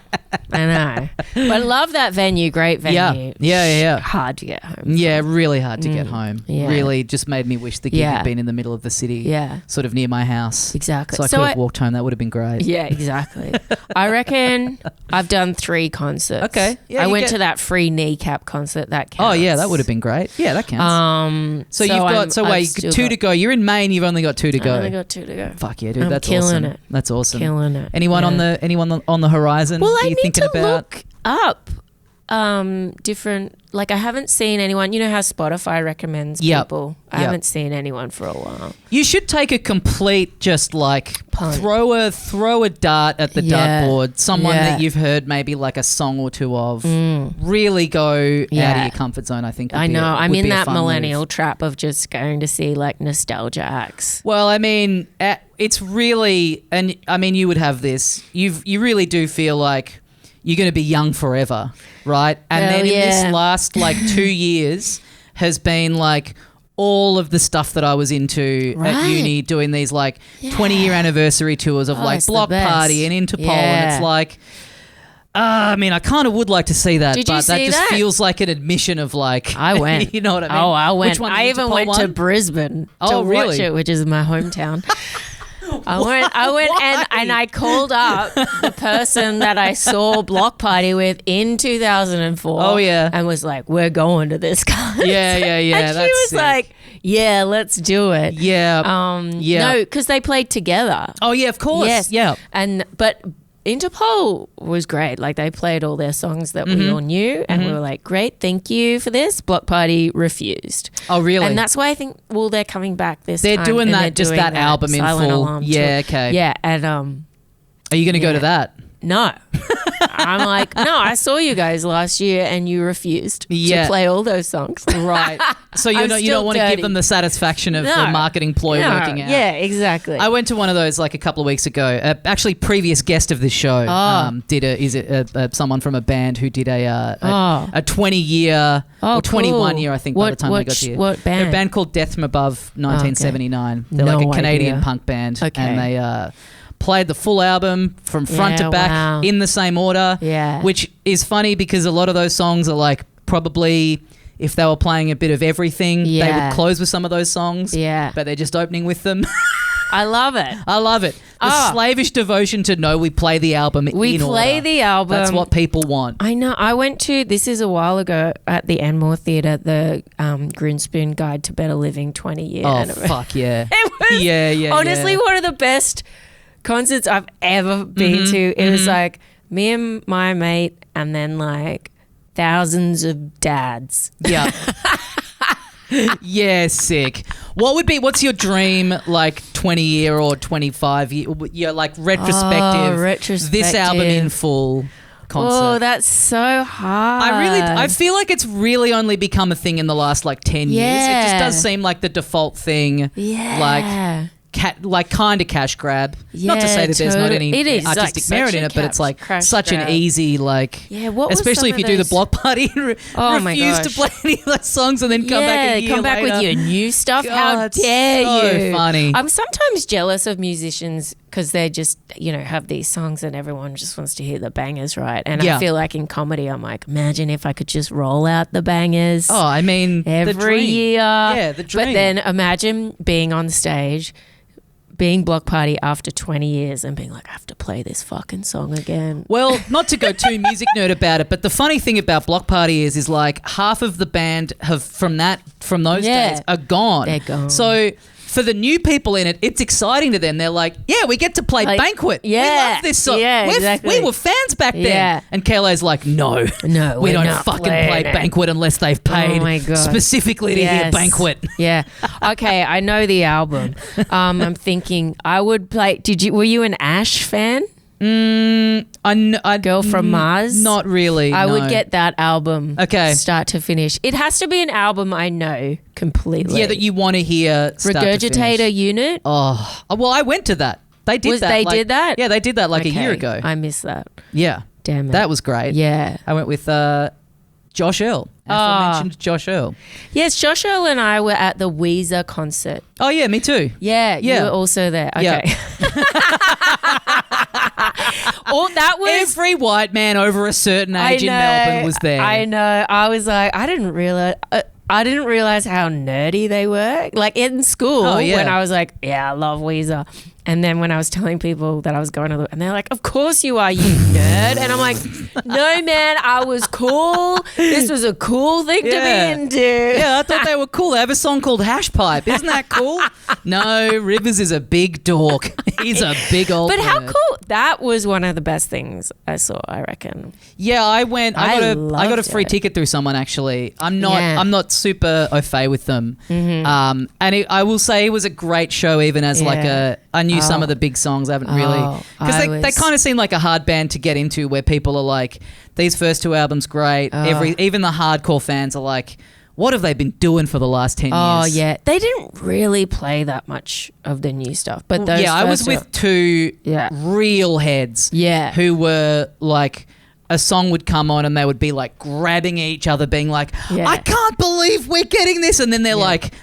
I know. But I love that venue. Great venue. Yeah. Hard to get home. Yeah, really hard to get home. Yeah. Really just made me wish the gig had been in the middle of the city. Yeah. Sort of near my house. Exactly. So I could have walked home. That would have been great. Yeah, exactly. I reckon I've done 3 concerts. Okay. Yeah, I went to that free kneecap concert. That counts. Oh, yeah, that would have been great. Yeah, that counts. So you've got, wait, 2 to go. You're in Maine, you've only got 2 to go. I've only got 2 to go. Fuck yeah, dude. I'm That's killing awesome. it. That's awesome. Killing it. Anyone on the horizon? Well, I need to look up different, like I haven't seen anyone. You know how Spotify recommends people? I haven't seen anyone for a while. You should take a complete just like throw a dart at the dartboard. Someone that you've heard maybe like a song or 2 of. Really go out of your comfort zone, I think. I know. I'm in that millennial trap of just going to see like nostalgia acts. Well, I mean, it's really, and I mean, you would have this. You really do feel like you're going to be young forever, right? And then in this last like 2 years has been like all of the stuff that I was into at uni, doing these like 20-year anniversary tours of like Block Party and Interpol, and it's like, I mean, I kind of would like to see that, but that just feels like an admission of like, I went. You know what I mean? Oh, I went. Which one, I even went to Brisbane to watch it, which is my hometown. I went and I called up the person that I saw Block Party with in 2004. Oh, yeah. And was like, we're going to this concert. Yeah. And she was like, yeah, let's do it. Yeah. No, because they played together. Oh, yeah, of course. Yes. Yeah. But Interpol was great. Like they played all their songs that we all knew, and we were like, great, thank you for this. Block Party refused. Oh, really? And that's why I think, well, they're coming back this time. They're doing that album in Silent full. Alarm Yeah, tour. okay. Yeah, and are you going to go to that? No. I'm like, no, I saw you guys last year and you refused to play all those songs. Right. So you don't want to give them the satisfaction of the marketing ploy working out. Yeah, exactly. I went to one of those like a couple of weeks ago. Actually, previous guest of this show someone from a band who did a 20-year or 21-year, I think, by the time they got here. What band? They're a band called Death from Above 1979. They're like a Canadian punk band. Okay. And they played the full album from front to back in the same order, which is funny because a lot of those songs are like probably if they were playing a bit of everything, they would close with some of those songs, but they're just opening with them. I love it. I love it. The slavish devotion to know we play the album in order. The album. That's what people want. I know. I went to, this is a while ago, at the Enmore Theatre, the Grinspoon Guide to Better Living 20 year anniversary. Fuck yeah. It was honestly one of the best concerts I've ever been to. It was like me and my mate and then like thousands of dads. Yeah. Yeah, sick. What's your dream like 20 year or 25 year like retrospective this album in full concert? Oh, that's so hard. I feel like it's really only become a thing in the last like 10 years. It just does seem like the default thing. Yeah. Like kind of cash grab. Not to say that there's not any artistic merit in it, but it's like such an easy what was especially if you do the block party and refuse to play any of those songs and then come back a year later. With your new stuff. God, how dare you? So funny. I'm sometimes jealous of musicians because they just, have these songs and everyone just wants to hear the bangers, right? And I feel like in comedy, I'm like, imagine if I could just roll out the bangers. Oh, I mean, every year. Yeah, the dream. But then imagine being on stage, being block party after 20 years and being like, I have to play this fucking song again. Well, not to go too music nerd about it, but the funny thing about block party is like half of the band from those days are gone. They're gone. So for the new people in it, it's exciting to them. They're like, yeah, we get to play Banquet. Yeah. We love this song. Yeah, exactly. We were fans back then. Yeah. And Kele's like, no, we don't fucking play Banquet unless they've paid specifically to hear Banquet. Yeah. Okay, I know the album. I'm thinking I would play. Were you an Ash fan? Girl from Mars? Not really. I would get that album start to finish. It has to be an album I know completely. Yeah, that you want to hear start Regurgitator to finish. Unit? Oh, well, I went to that. They did that. They did that? Yeah, they did that a year ago. I missed that. Yeah. Damn it. That was great. Yeah. I went with Josh Earl. Aforementioned Josh Earl. Yes, Josh Earl and I were at the Weezer concert. Oh, yeah, me too. Yeah, you were also there. Okay. Yeah. That was every white man over a certain age in Melbourne was there. I know. I was like, I didn't realize how nerdy they were. Like in school, when I was like, yeah, I love Weezer. And then when I was telling people that I was going to and they're like, of course you are, you nerd. And I'm like, no, man, I was cool. This was a cool thing to be into. Yeah, I thought they were cool. They have a song called Hash Pipe. Isn't that cool? No, Rivers is a big dork. He's a big old But nerd. how cool. That was one of the best things I saw, I reckon. Yeah, I went. I got a free ticket through someone, actually. I'm not super au fait with them. Mm-hmm. I will say it was a great show, even as I knew some of the big songs. I haven't really, because they kind of seem like a hard band to get into, where people are like, these first two albums great. Even the hardcore fans are like, what have they been doing for the last 10 years? Oh, yeah. They didn't really play that much of the new stuff. But those I was with two real heads who were like, a song would come on and they would be like grabbing each other, being like, I can't believe we're getting this. And then they're like,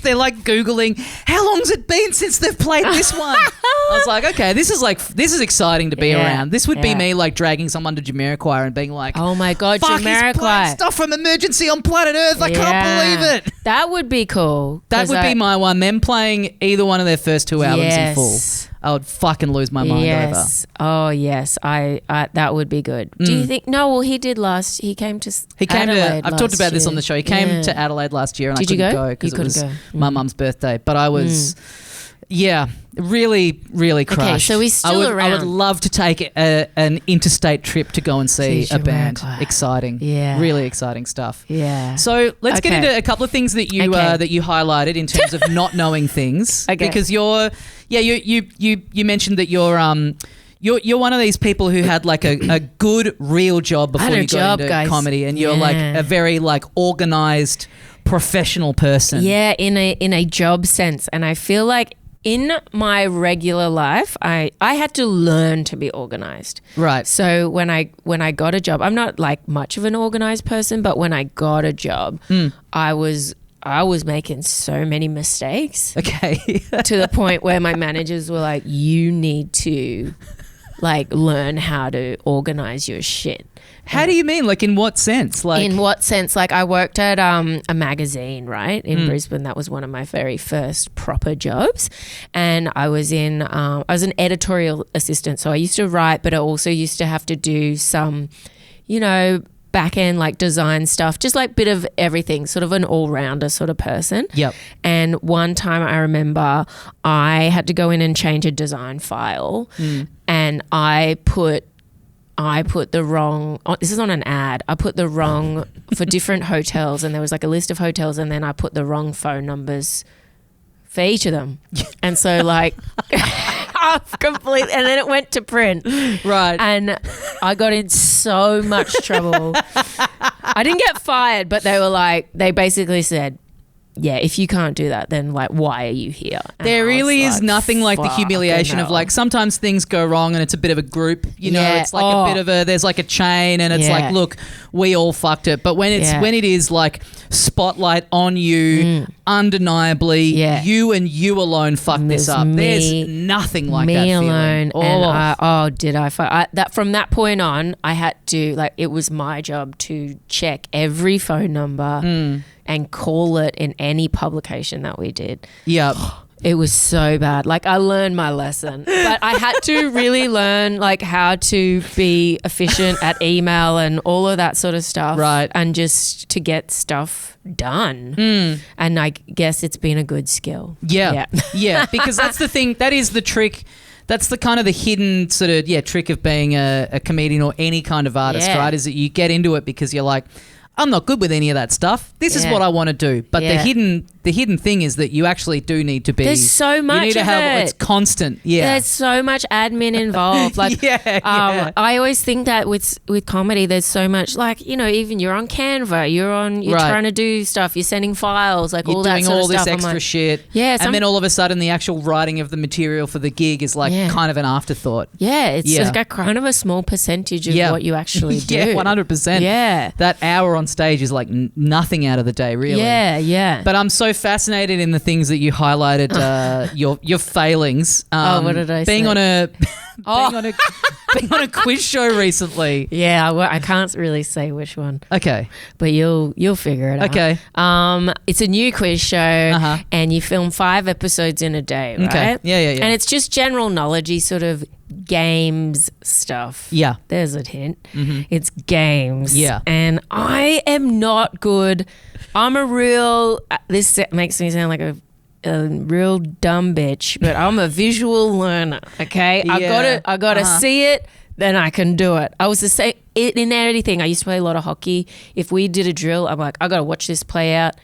they're like Googling, how long's it been since they've played this one? I was like, okay, this is exciting to be around. This would be me like dragging someone to Jamiroquai and being like, oh my God, fuck, Jamiroquai. he's playing stuff from Emergency on Planet Earth. I can't believe it. That would be cool. That would be my one. Them playing either one of their first two albums in full. I would fucking lose my mind over. Oh, yes. I that would be good. Do you think? No, well, he did last. He came to Adelaide. I've talked about this on the show. He came to Adelaide last year and I couldn't go because it was my mum's birthday. But I was, really, really crushed. Okay, so he's still around. I would love to take an interstate trip to go and see a band. Exciting. Yeah. Really exciting stuff. Yeah. So let's get into a couple of things that you highlighted in terms of not knowing things. Okay. Because you mentioned that you're one of these people who had like a good real job before you got into comedy, and you're like a very like organized professional person. Yeah, in a job sense. And I feel like in my regular life, I had to learn to be organized. Right. So when I got a job, I'm not like much of an organized person, but when I got a job, I was making so many mistakes. Okay. To the point where my managers were like, you need to like learn how to organize your shit. How do you mean? Like in what sense? In what sense? Like I worked at a magazine, right, in Brisbane. That was one of my very first proper jobs. And I was an editorial assistant. So I used to write, but I also used to have to do some, back end like design stuff, just like bit of everything, sort of an all-rounder sort of person. Yep. And one time I remember I had to go in and change a design file and I put the wrong, this is on an ad, I put the wrong, for different hotels, and there was like a list of hotels, and then I put the wrong phone numbers for each of them. And so like completely, and then it went to print. Right. And I got in so much trouble. I didn't get fired, but they were like, they basically said, if you can't do that, then like, why are you here? And there I was really is nothing like the humiliation of hell. like, sometimes things go wrong and it's a bit of a group, you know, it's like a bit of there's like a chain and it's like, look, we all fucked it. But when it is like spotlight on you, undeniably, you and you alone fucked this up. There's nothing like that feeling. Me alone. And did I fuck? From that point on, I had to, like, it was my job to check every phone number and call it in any publication that we did. Yep. It was so bad. Like, I learned my lesson, but I had to really learn like how to be efficient at email and all of that sort of stuff. Right. And just to get stuff done. And I guess it's been a good skill. Yeah. Because that's the thing. That is the trick. That's the kind of the hidden sort of, trick of being a comedian or any kind of artist, right? Is that you get into it because you're like, I'm not good with any of that stuff. This is what I want to do. But the hidden thing is that you actually do need to be. There's so much. You need to of have it. It's constant. Yeah. There's so much admin involved. Like, I always think that with comedy, there's so much. Like, you know, even you're on Canva, you're trying to do stuff, you're sending files, like you're all that doing sort all of this stuff. extra shit. Yeah. And then all of a sudden, the actual writing of the material for the gig is like kind of an afterthought. Yeah, it's like a kind of a small percentage of what you actually do. Yeah, 100%. Yeah. That hour on stage is like nothing out of the day, really. Yeah. But I'm so fascinated in the things that you highlighted, your failings. What did I say? Being on a quiz show recently. Yeah, I can't really say which one. Okay. But you'll figure it out. Okay. It's a new quiz show and you film 5 episodes in a day, right? Okay. Yeah. And it's just general knowledge-y sort of games stuff. Yeah. There's a hint. It's games. Yeah. And I am not good. I'm a real, this makes me sound like a real dumb bitch, but I'm a visual learner, okay? I gotta see it, then I can do it. I was the same in anything. I used to play a lot of hockey. If we did a drill, I'm like, I gotta watch this play out.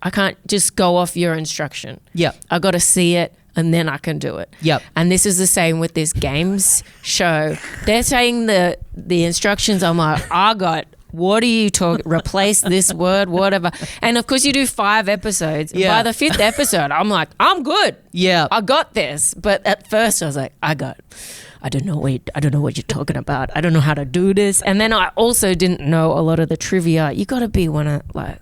I can't just go off your instruction. Yeah. I gotta see it and then I can do it. Yep. And this is the same with this games show. They're saying the instructions. I'm like, what are you talking? Replace this word, whatever. And of course, you do 5 episodes. Yeah. By the 5th episode, I'm like, I'm good. Yeah. I got this. But at first, I was like, I don't know what you're talking about. I don't know how to do this. And then I also didn't know a lot of the trivia. You got to be one of like.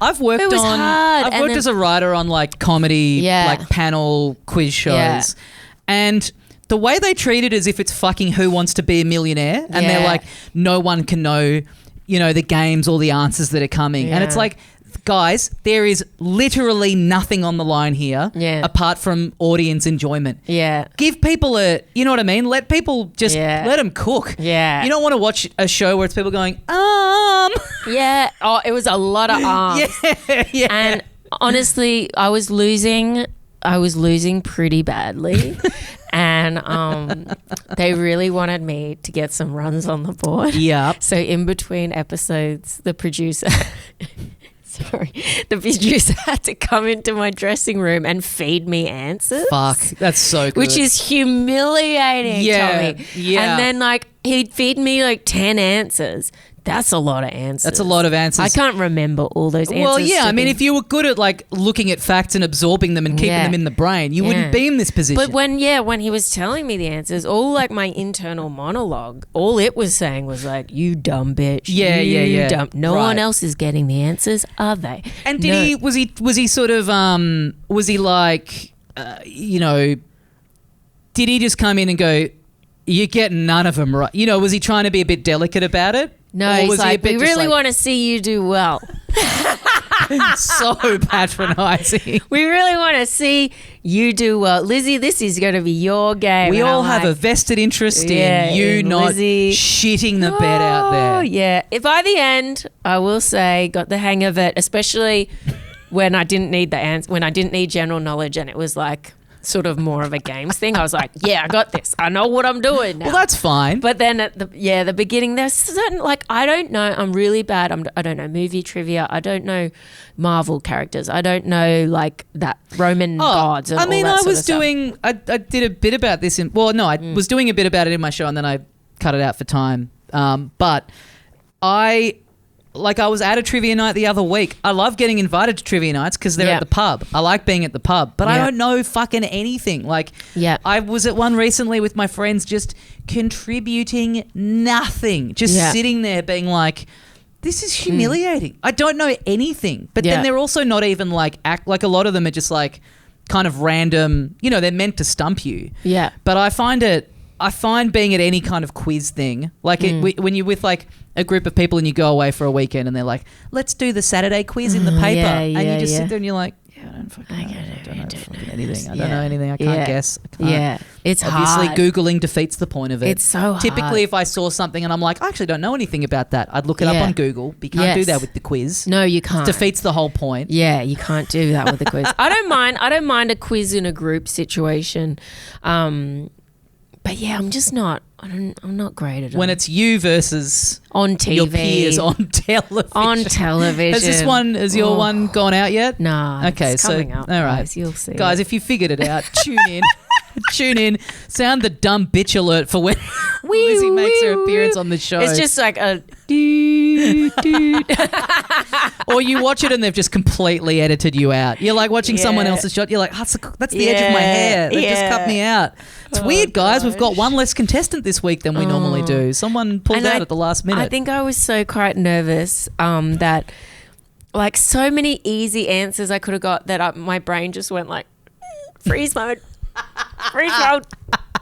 I've worked as a writer on like comedy, like panel quiz shows, and the way they treat it as if it's fucking Who Wants to Be a Millionaire, and they're like, no one can know, you know, the games or the answers that are coming, and it's like, guys, there is literally nothing on the line here apart from audience enjoyment. Yeah. Give people you know what I mean? Let people just let them cook. Yeah. You don't want to watch a show where it's people going, Yeah. Oh, it was a lot of arms. Yeah. And honestly, I was losing pretty badly. And they really wanted me to get some runs on the board. Yeah. So in between episodes, the producer had to come into my dressing room and feed me answers. Fuck, that's so good. Which is humiliating, Tommy. Yeah. And then like he'd feed me like 10 answers. That's a lot of answers. That's a lot of answers. I can't remember all those answers. Well, yeah, I mean, if you were good at like looking at facts and absorbing them and keeping them in the brain, you wouldn't be in this position. But when he was telling me the answers, all like my internal monologue, all it was saying was like, you dumb bitch. You dumb. No one else is getting the answers, are they? And was he sort of, was he like, you know, did he just come in and go, you're getting none of them right? You know, was he trying to be a bit delicate about it? No, he's like, we really want to see you do well. So patronising. We really want to see you do well. Lizzie, this is going to be your game. We all have a vested interest in you not Lizzie shitting the bed out there. Oh, yeah. By the end, I will say, got the hang of it, especially when I didn't need the answer, when I didn't need general knowledge and it was like sort of more of a games thing. I was like, yeah, I got this. I know what I'm doing now. Well, that's fine. But then at the beginning, there's certain, like, I don't know. I'm really bad. I don't know movie trivia. I don't know Marvel characters. I don't know, like, that Roman gods and all that sort of stuff. I did a bit about this I was doing a bit about it in my show and then I cut it out for time. But I like I was at a trivia night the other week. I love getting invited to trivia nights because they're at the pub. I like being at the pub, but I don't know fucking anything. Like, I was at one recently with my friends just contributing nothing, just sitting there being like, this is humiliating. I don't know anything. But then they're also not even like like a lot of them are just like kind of random, you know, they're meant to stump you. Yeah. But I find being at any kind of quiz thing, like when you're with like a group of people and you go away for a weekend and they're like, let's do the Saturday quiz in the paper. And you just sit there and you're like, I don't fucking know. I don't know anything. I don't know anything. I can't guess. I can't. It's obviously hard. Googling defeats the point of it. It's so hard. Typically, if I saw something and I'm like, I actually don't know anything about that, I'd look it up on Google. But you can't do that with the quiz. No, you can't. It defeats the whole point. Yeah, you can't do that with the quiz. I don't mind a quiz in a group situation. But yeah, I'm just not. I'm not great at it. When it's you versus on TV, your peers on television. On television. Has your one gone out yet? No. Okay, it's so coming up, all right, guys, you'll see. Guys, if you figured it out, tune in. Tune in. Sound the dumb bitch alert for when Lizzie makes her appearance on the show. It's just like a or you watch it and they've just completely edited you out. You're like watching someone else's shot. You're like, oh, that's the edge of my hair. They've just cut me out. It's weird, guys. We've got one less contestant this week than we normally do. Someone pulled out at the last minute. I think I was so quite nervous that like so many easy answers I could have got that my brain just went like freeze mode. Freeze mode.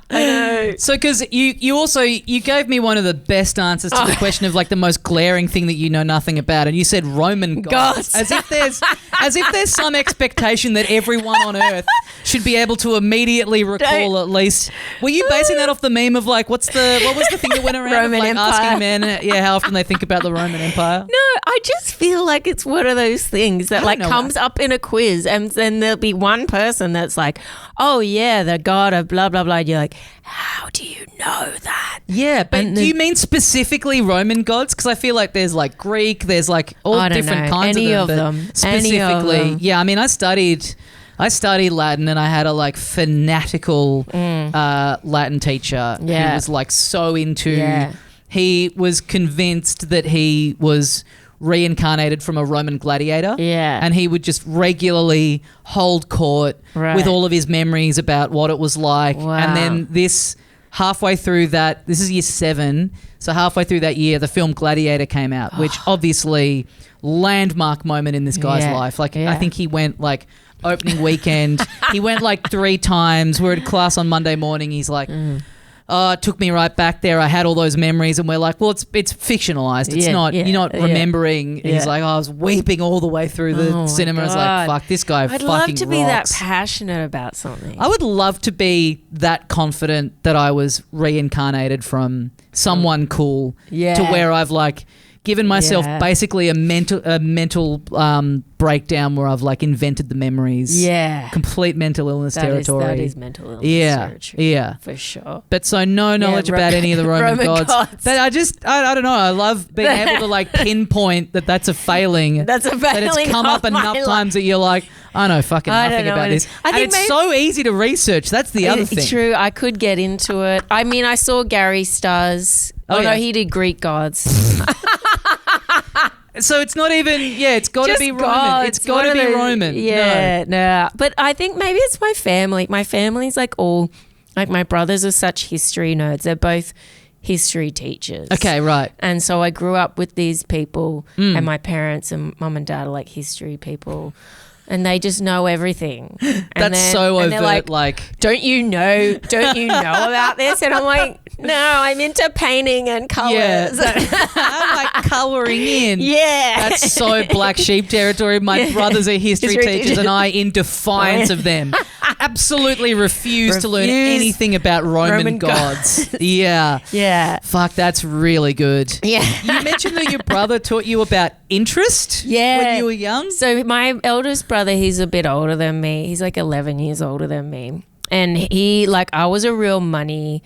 I know. So because you gave me one of the best answers to the question of like the most glaring thing that you know nothing about, and you said Roman gods. As if there's some expectation that everyone on earth should be able to immediately recall at least. Were you basing that off the meme of like what was the thing that went around Roman of like Empire. asking men how often they think about the Roman Empire? No, I just feel like it's one of those things that like comes up in a quiz and then there'll be one person that's like, oh yeah, the god of blah blah blah. And you're like, how do you know that? Yeah, but do you mean specifically Roman gods? Because I feel like there's like Greek, there's like all different kinds of them. Specifically, yeah. I mean, I studied Latin and I had a like fanatical Latin teacher who was like so into. Yeah. He was convinced that he was reincarnated from a Roman gladiator. Yeah. And he would just regularly hold court with all of his memories about what it was like. Wow. And then halfway through that, this is year 7, so halfway through that year, the film Gladiator came out, which obviously landmark moment in this guy's life. Like I think he went like opening weekend. He went like 3 times. We're at class on Monday morning. He's like... Oh, it took me right back there. I had all those memories, and we're like, well, it's fictionalized. It's not. You're not remembering. He's like, I was weeping all the way through the cinema. I was like, fuck, this guy fucking rocks. I'd love to be that passionate about something. I would love to be that confident that I was reincarnated from someone cool to where I've like given myself basically a mental breakdown where I've like invented the memories. Yeah. Complete mental illness territory. That is mental illness territory. Yeah. For sure. But so no knowledge about any of the Roman gods. But I don't know. I love being able to like pinpoint that that's a failing. That's a failing. That it's come up enough times that you're like, I know fucking nothing about this. And it's so easy to research. That's the other thing. True. I could get into it. I mean, I saw Gary Starr's. No, he did Greek gods. So it's not even, it's got to be Roman. It's got to be Roman. Yeah, no. But I think maybe it's my family. My family's like all, like my brothers are such history nerds. They're both history teachers. Okay, right. And so I grew up with these people and my parents and mum and dad are like history people. And they just know everything. That's so overt. Like, don't you know about this? And I'm like, no, I'm into painting and colours. Yeah, I'm like colouring in. Yeah. That's so black sheep territory. My brothers are history teachers and I, in defiance of them, absolutely refuse to learn anything about Roman gods. Yeah. Yeah. Fuck, that's really good. Yeah. You mentioned that your brother taught you about interest when you were young. So my eldest brother, he's a bit older than me. He's like 11 years older than me. And I was a real money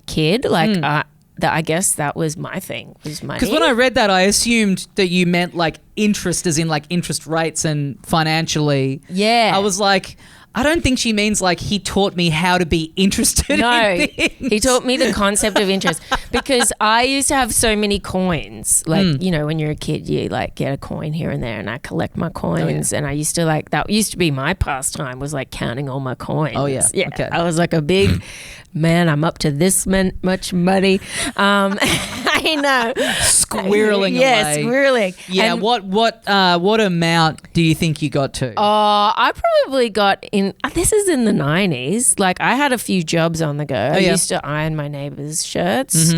kid. Like I guess that was my thing, was money. Because when I read that, I assumed that you meant like interest as in like interest rates and financially. Yeah. I was like, I don't think she means like he taught me how to be interested in things. He taught me the concept of interest because I used to have so many coins. Like, you know, when you're a kid, you like get a coin here and there, and I collect my coins. And I used to like, that used to be my pastime, was like counting all my coins. Oh, yeah. Yeah. Okay. I was like a big, man, I'm up to this much money. I know. Squirreling away. Yeah, squirreling. Yeah, And, what amount do you think you got to? I probably got in, this is in the 90s. Like I had a few jobs on the go. I used to iron my neighbour's shirts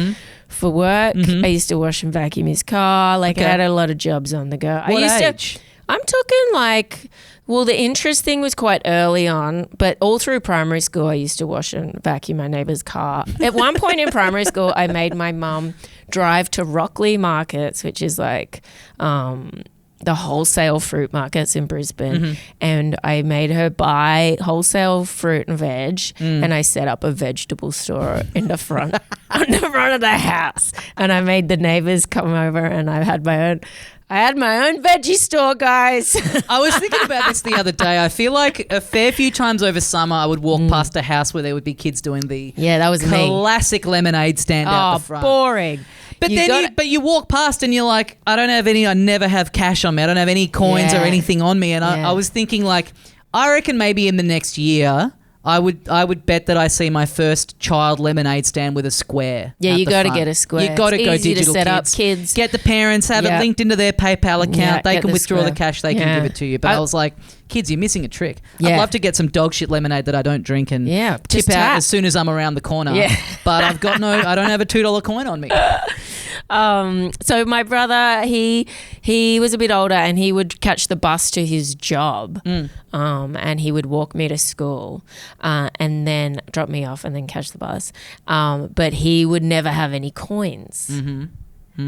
for work. I used to wash and vacuum his car. Like I had a lot of jobs on the go. What age? I'm talking like, well, the interest thing was quite early on, but all through primary school, I used to wash and vacuum my neighbour's car. At one point in primary school, I made my mum drive to Rockley Markets, which is like the wholesale fruit markets in Brisbane, and I made her buy wholesale fruit and veg, and I set up a vegetable store in the front, on the front of the house, and I made the neighbours come over, and I had my own veggie store, guys. I was thinking about this the other day. I feel like a fair few times over summer I would walk past a house where there would be kids doing the that was classic lemonade stand out the front. Boring. But you walk past and you're like, I never have cash on me. I don't have any coins or anything on me. And I was thinking like, I reckon maybe in the next year I would bet that I see my first child lemonade stand with a square. Yeah, you got to get a square. You got to go easy digital to set kids. up kids. Get the parents, have it linked into their PayPal account. They can withdraw the cash. They can give it to you. But I was like, kids, you're missing a trick. I'd love to get some dog shit lemonade that I don't drink and tip out as soon as I'm around the corner. Yeah. But I don't have a $2 coin on me. So my brother, he was a bit older and he would catch the bus to his job, and he would walk me to school, and then drop me off and then catch the bus. But he would never have any coins.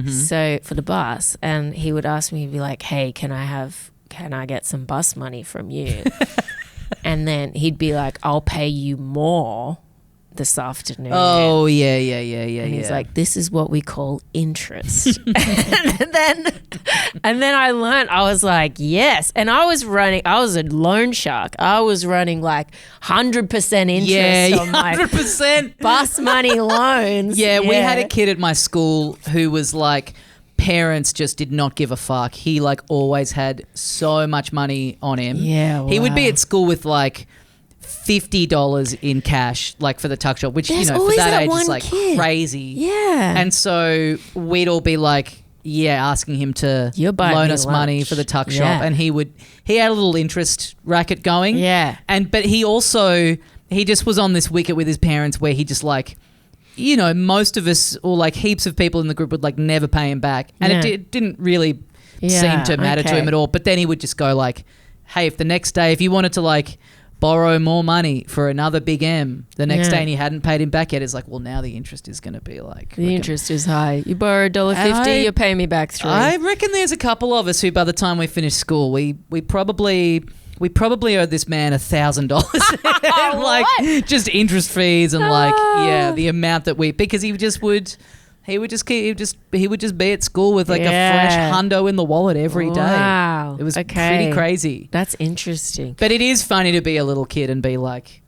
So for the bus, and he would ask me, he'd be like, hey, can I get some bus money from you? And then he'd be like, I'll pay you more this afternoon. Oh, yeah. And he's like, this is what we call interest. and then I learned, I was like, yes. And I was a loan shark. I was running like 100% interest on my 100% bus money loans. Yeah, we had a kid at my school who was like, parents just did not give a fuck. He like always had so much money on him. Yeah, He would be at school with like $50 in cash, like for the tuck shop, which for that age is like crazy. Yeah. And so we'd all be like, asking him to loan us money for the tuck shop, and he had a little interest racket going. Yeah. But he just was on this wicket with his parents where he just like, most of us or like heaps of people in the group would like never pay him back, and it didn't really seem to matter to him at all. But then he would just go like, hey, if you wanted to like borrow more money for another big M the next day and you hadn't paid him back yet, it's like, well, now the interest is going to be like... The interest is high. You borrow $1.50, you pay me back $3. I reckon there's a couple of us who by the time we finish school, we probably owed this man $1,000. Like just interest fees and the amount that because he would just be at school with like a fresh hundo in the wallet every day. Wow. It was pretty crazy. That's interesting. But it is funny to be a little kid and be like,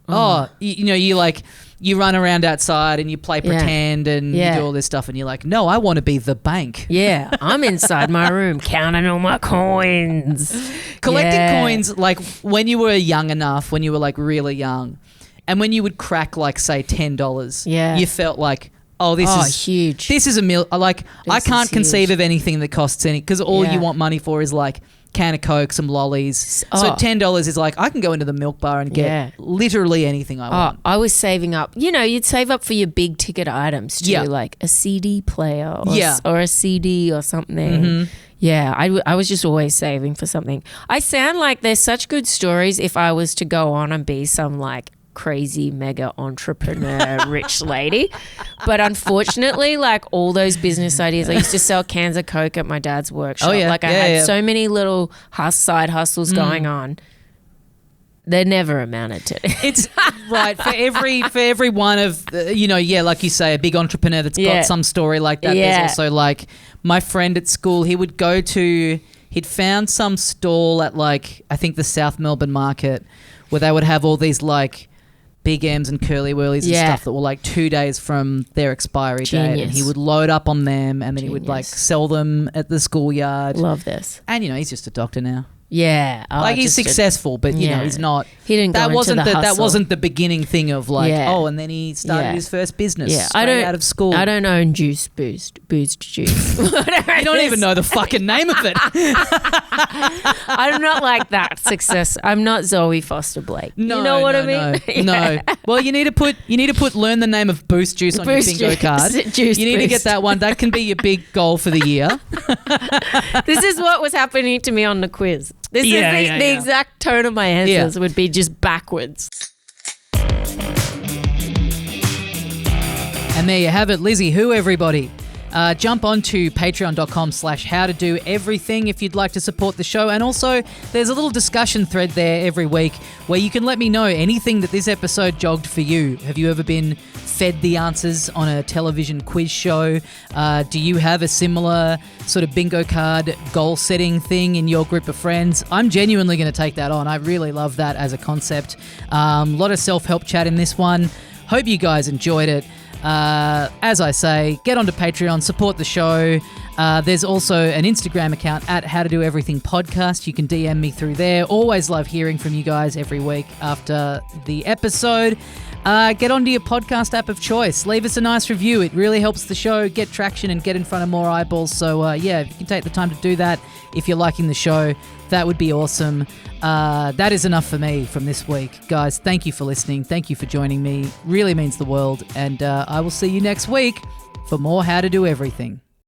you run around outside and you play pretend and you do all this stuff and you're like, no, I want to be the bank. Yeah, I'm inside my room counting all my coins. Collecting coins, like when you were young enough, when you were like really young, and when you would crack like say $10, you felt like, this is huge. This is I can't conceive of anything that costs any, because all you want money for is like can of Coke, some lollies. So $10 is like, I can go into the milk bar and get literally anything I want. I was saving up. You'd save up for your big ticket items too, like a CD player or a CD or something. Yeah, I was just always saving for something. I sound like there's such good stories if I was to go on and be some like crazy mega entrepreneur rich lady, but unfortunately like all those business ideas, I used to sell cans of Coke at my dad's workshop. I had so many little side hustles going on, they never amounted to it's right for every one of like you say, a big entrepreneur that's got some story like that. There's also like my friend at school, he'd found some stall at like I think the South Melbourne market where they would have all these like Big M's and Curly Whirlies and stuff that were like 2 days from their expiry date, and he would load up on them, and then he would like sell them at the schoolyard. Love this. And he's just a doctor now. Yeah, like he's successful, but you know he's not. He didn't. That wasn't the beginning thing of like and then he started his first business. Yeah, out of school. I don't own boozed juice. You don't even know the fucking name of it. I'm not like that success. I'm not Zoe Foster Blake. No, you know what I mean? No. Well, you need to put learn the name of Boost Juice on your bingo card. You need to get that one. That can be your big goal for the year. This is what was happening to me on the quiz. This is the exact tone of my answers would be just backwards. And there you have it, Lizzie. Who, everybody? Jump on to patreon.com/howtodoeverything if you'd like to support the show. And also, there's a little discussion thread there every week where you can let me know anything that this episode jogged for you. Have you ever been fed the answers on a television quiz show? Do you have a similar sort of bingo card goal setting thing in your group of friends? I'm genuinely going to take that on. I really love that as a concept. A lot of self-help chat in this one. Hope you guys enjoyed it. As I say, get onto Patreon, support the show. There's also an Instagram account at How to Do Everything Podcast. You can DM me through there. Always love hearing from you guys every week after the episode. Get onto your podcast app of choice. Leave us a nice review. It really helps the show get traction and get in front of more eyeballs. So, if you can take the time to do that, if you're liking the show, that would be awesome. That is enough for me from this week. Guys, thank you for listening. Thank you for joining me. Really means the world. And I will see you next week for more How to Do Everything.